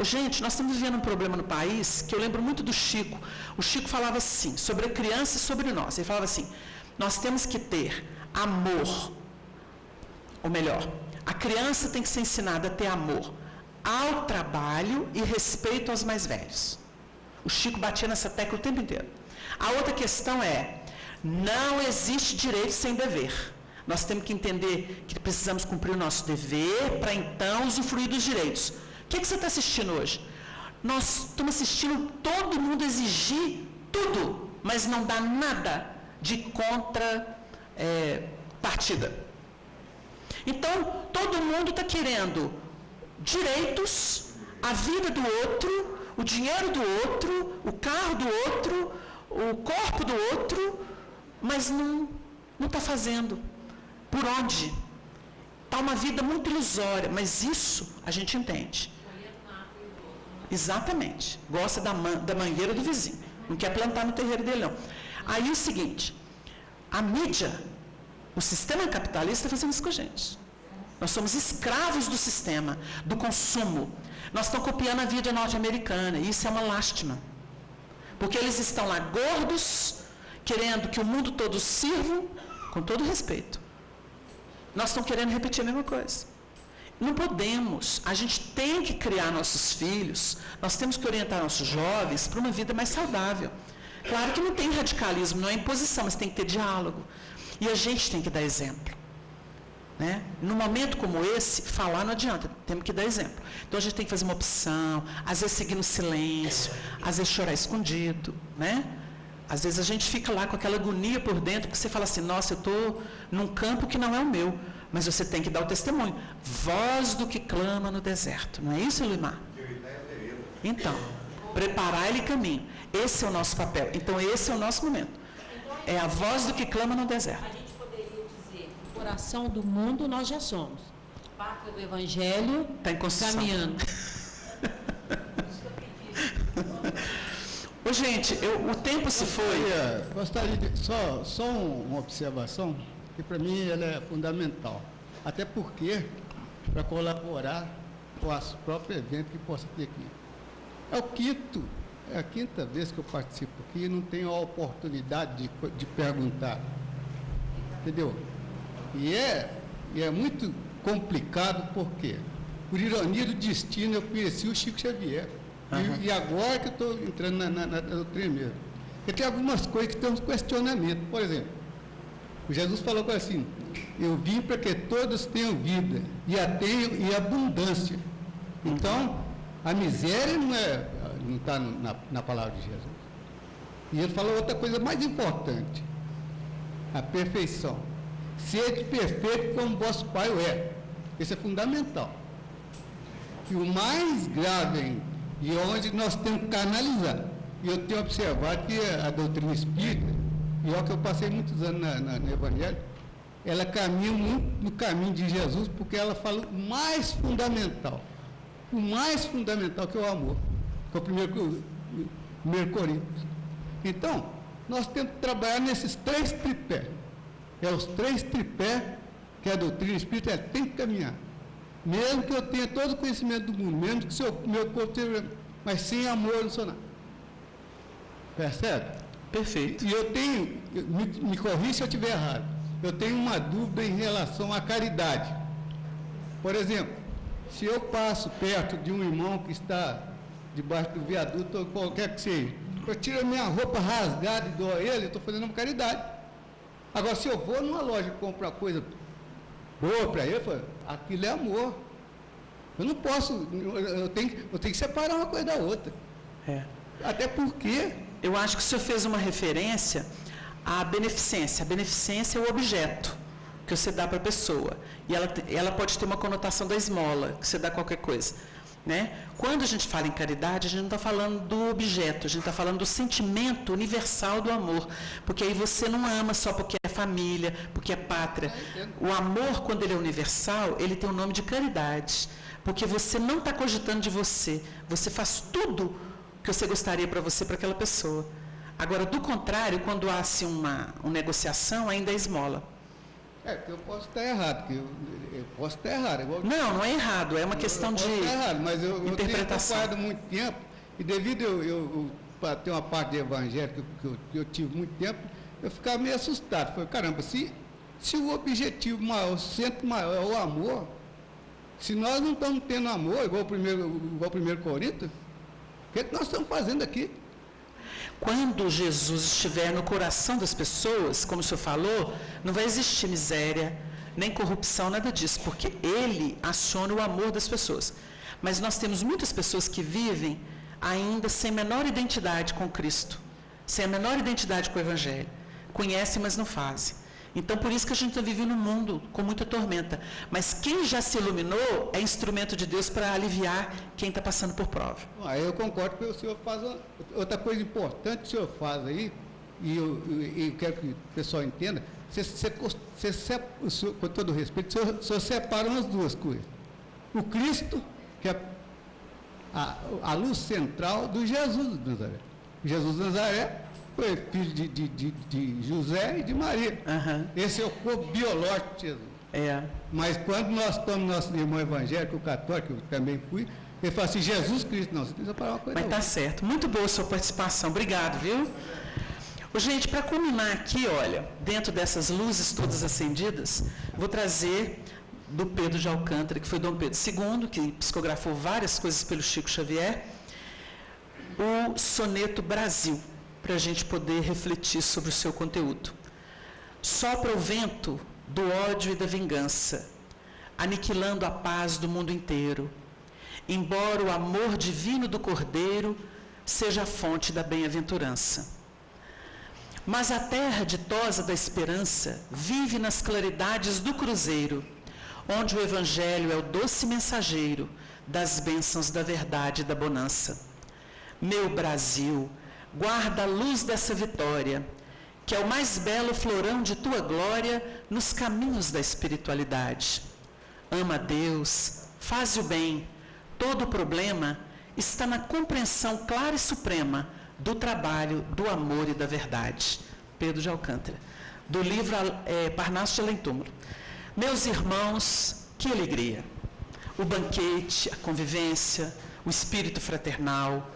Gente, nós estamos vivendo um problema no país, que eu lembro muito do Chico. O Chico falava assim, sobre a criança e sobre nós. Ele falava assim, nós temos que ter amor, ou melhor, a criança tem que ser ensinada a ter amor ao trabalho e respeito aos mais velhos. O Chico batia nessa tecla o tempo inteiro. A outra questão é, Não existe direito sem dever. Nós temos que entender que precisamos cumprir o nosso dever para então usufruir dos direitos. O que você está assistindo hoje? Nós estamos assistindo todo mundo exigir tudo, mas não dá nada de contrapartida. Então, todo mundo está querendo direitos, a vida do outro, o dinheiro do outro, o carro do outro, o corpo do outro, mas não está fazendo. Por onde? Está uma vida muito ilusória, mas isso a gente entende. Exatamente. Gosta da mangueira do vizinho. Não quer plantar no terreiro dele, não. Aí o seguinte, a mídia, o sistema capitalista está fazendo isso com a gente. Nós somos escravos do sistema, do consumo. Nós estamos copiando a vida norte-americana, e isso é uma lástima. Porque eles estão lá gordos, querendo que o mundo todo sirva, com todo respeito. Nós estamos querendo repetir a mesma coisa. Não podemos. A gente tem que criar nossos filhos, nós temos que orientar nossos jovens para uma vida mais saudável. Claro que não tem radicalismo, não é imposição, mas tem que ter diálogo. E a gente tem que dar exemplo. Né? Num momento como esse, falar não adianta, temos que dar exemplo. Então a gente tem que fazer uma opção, às vezes seguir no silêncio, às vezes chorar escondido, né? Às vezes a gente fica lá com aquela agonia por dentro, porque você fala assim, nossa, eu estou num campo que não é o meu, mas você tem que dar o testemunho. Voz do que clama no deserto, não é isso, Luimar? Então, preparar ele caminho. Esse é o nosso papel. Então, esse é o nosso momento. É a voz do que clama no deserto. A gente poderia dizer, coração do mundo nós já somos. Pátria do Evangelho, tá em construção. Caminhando. Ô, gente, o tempo se foi. Gostaria de só uma observação, que para mim ela é fundamental. Até porque, para colaborar com o próprio evento que possa ter aqui. É a quinta vez que eu participo aqui e não tenho a oportunidade de perguntar. Entendeu? E é muito complicado, porque, por ironia do destino, eu conheci o Chico Xavier. Uhum. E agora que eu estou entrando na doutrina mesmo. Porque tem algumas coisas que tem uns questionamentos. Por exemplo, o Jesus falou assim, eu vim para que todos tenham vida, e a tenham em abundância. Então, a miséria não está na palavra de Jesus. E ele falou outra coisa mais importante, a perfeição. Sede perfeito como vosso Pai o é. Isso é fundamental. E o mais grave ainda, e onde nós temos que canalizar. E eu tenho observado que a doutrina espírita, e é o que eu passei muitos anos no Evangelho, ela caminha muito no caminho de Jesus, porque ela fala o mais fundamental que é o amor, que é o primeiro Coríntios. Então, nós temos que trabalhar nesses três tripés. É os três tripés que a doutrina espírita tem que caminhar. Mesmo que eu tenha todo o conhecimento do mundo, mesmo que o meu corpo seja, mas sem amor eu não sou nada. Percebe? Perfeito. E eu tenho, me corrija se eu estiver errado, eu tenho uma dúvida em relação à caridade. Por exemplo, se eu passo perto de um irmão que está debaixo do viaduto, ou qualquer que seja, eu tiro a minha roupa rasgada e dou a ele, eu estou fazendo uma caridade. Agora, se eu vou numa loja e compro uma coisa boa para ele, eu falo, aquilo é amor. Eu não posso, eu tenho que separar uma coisa da outra. Até porque... Eu acho que o senhor fez uma referência à beneficência. A beneficência é o objeto que você dá para a pessoa. E ela pode ter uma conotação da esmola, que você dá qualquer coisa. Né? Quando a gente fala em caridade, a gente não está falando do objeto, a gente está falando do sentimento universal do amor. Porque aí você não ama só porque é família, porque é pátria. O amor, quando ele é universal, ele tem o nome de caridade. Porque você não está cogitando de você. Você faz tudo que você gostaria para você, para aquela pessoa. Agora, do contrário, quando há assim, uma negociação, ainda é esmola. Porque eu posso estar errado, eu posso estar errado. Não é errado, é uma questão de interpretação. Errado, mas eu tenho acompanhado muito tempo, e devido eu ter uma parte de evangélica que eu tive muito tempo, eu ficava meio assustado. Falei, caramba, se o objetivo maior, o centro maior é o amor, se nós não estamos tendo amor, igual o primeiro Coríntios, o que nós estamos fazendo aqui? Quando Jesus estiver no coração das pessoas, como o senhor falou, não vai existir miséria, nem corrupção, nada disso, porque ele aciona o amor das pessoas. Mas nós temos muitas pessoas que vivem ainda sem menor identidade com Cristo, sem a menor identidade com o Evangelho. Conhecem, mas não fazem. Então, por isso que a gente está vivendo um mundo com muita tormenta. Mas quem já se iluminou é instrumento de Deus para aliviar quem está passando por prova. Eu concordo que o senhor faz outra coisa importante que o senhor faz aí, e eu quero que o pessoal entenda, com todo respeito, o senhor separa as duas coisas. O Cristo, que é a luz central do Jesus de Nazaré. Jesus de Nazaré foi filho de José e de Maria. Esse é o corpo biológico de Jesus. Mas quando nós estamos nosso irmão evangélico, católico, eu também fui, ele fala assim, Jesus Cristo, não, você precisa parar uma coisa. Mas tá certo. Muito boa a sua participação. Obrigado, viu? Gente, para culminar aqui, olha, dentro dessas luzes todas acendidas, vou trazer do Pedro de Alcântara, que foi Dom Pedro II, que psicografou várias coisas pelo Chico Xavier, o soneto Brasil, para a gente poder refletir sobre o seu conteúdo. Sopra o vento do ódio e da vingança, aniquilando a paz do mundo inteiro, embora o amor divino do Cordeiro seja a fonte da bem-aventurança. Mas a terra ditosa da esperança vive nas claridades do cruzeiro, onde o Evangelho é o doce mensageiro das bênçãos da verdade e da bonança. Meu Brasil, guarda a luz dessa vitória, que é o mais belo florão de tua glória nos caminhos da espiritualidade. Ama a Deus, faz o bem, todo o problema está na compreensão clara e suprema do trabalho, do amor e da verdade. Pedro de Alcântara, do livro Parnaso de Além Túmulo. Meus irmãos, que alegria! O banquete, a convivência, o espírito fraternal,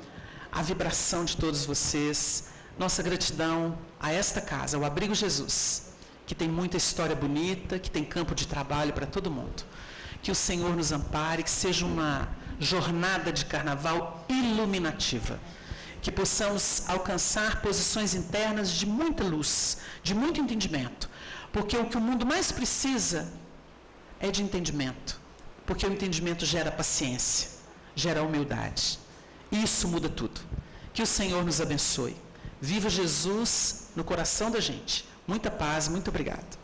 a vibração de todos vocês, nossa gratidão a esta casa, ao Abrigo Jesus, que tem muita história bonita, que tem campo de trabalho para todo mundo. Que o Senhor nos ampare, que seja uma jornada de carnaval iluminativa, que possamos alcançar posições internas de muita luz, de muito entendimento, porque o que o mundo mais precisa é de entendimento, porque o entendimento gera paciência, gera humildade. Isso muda tudo. Que o Senhor nos abençoe. Viva Jesus no coração da gente. Muita paz, muito obrigado.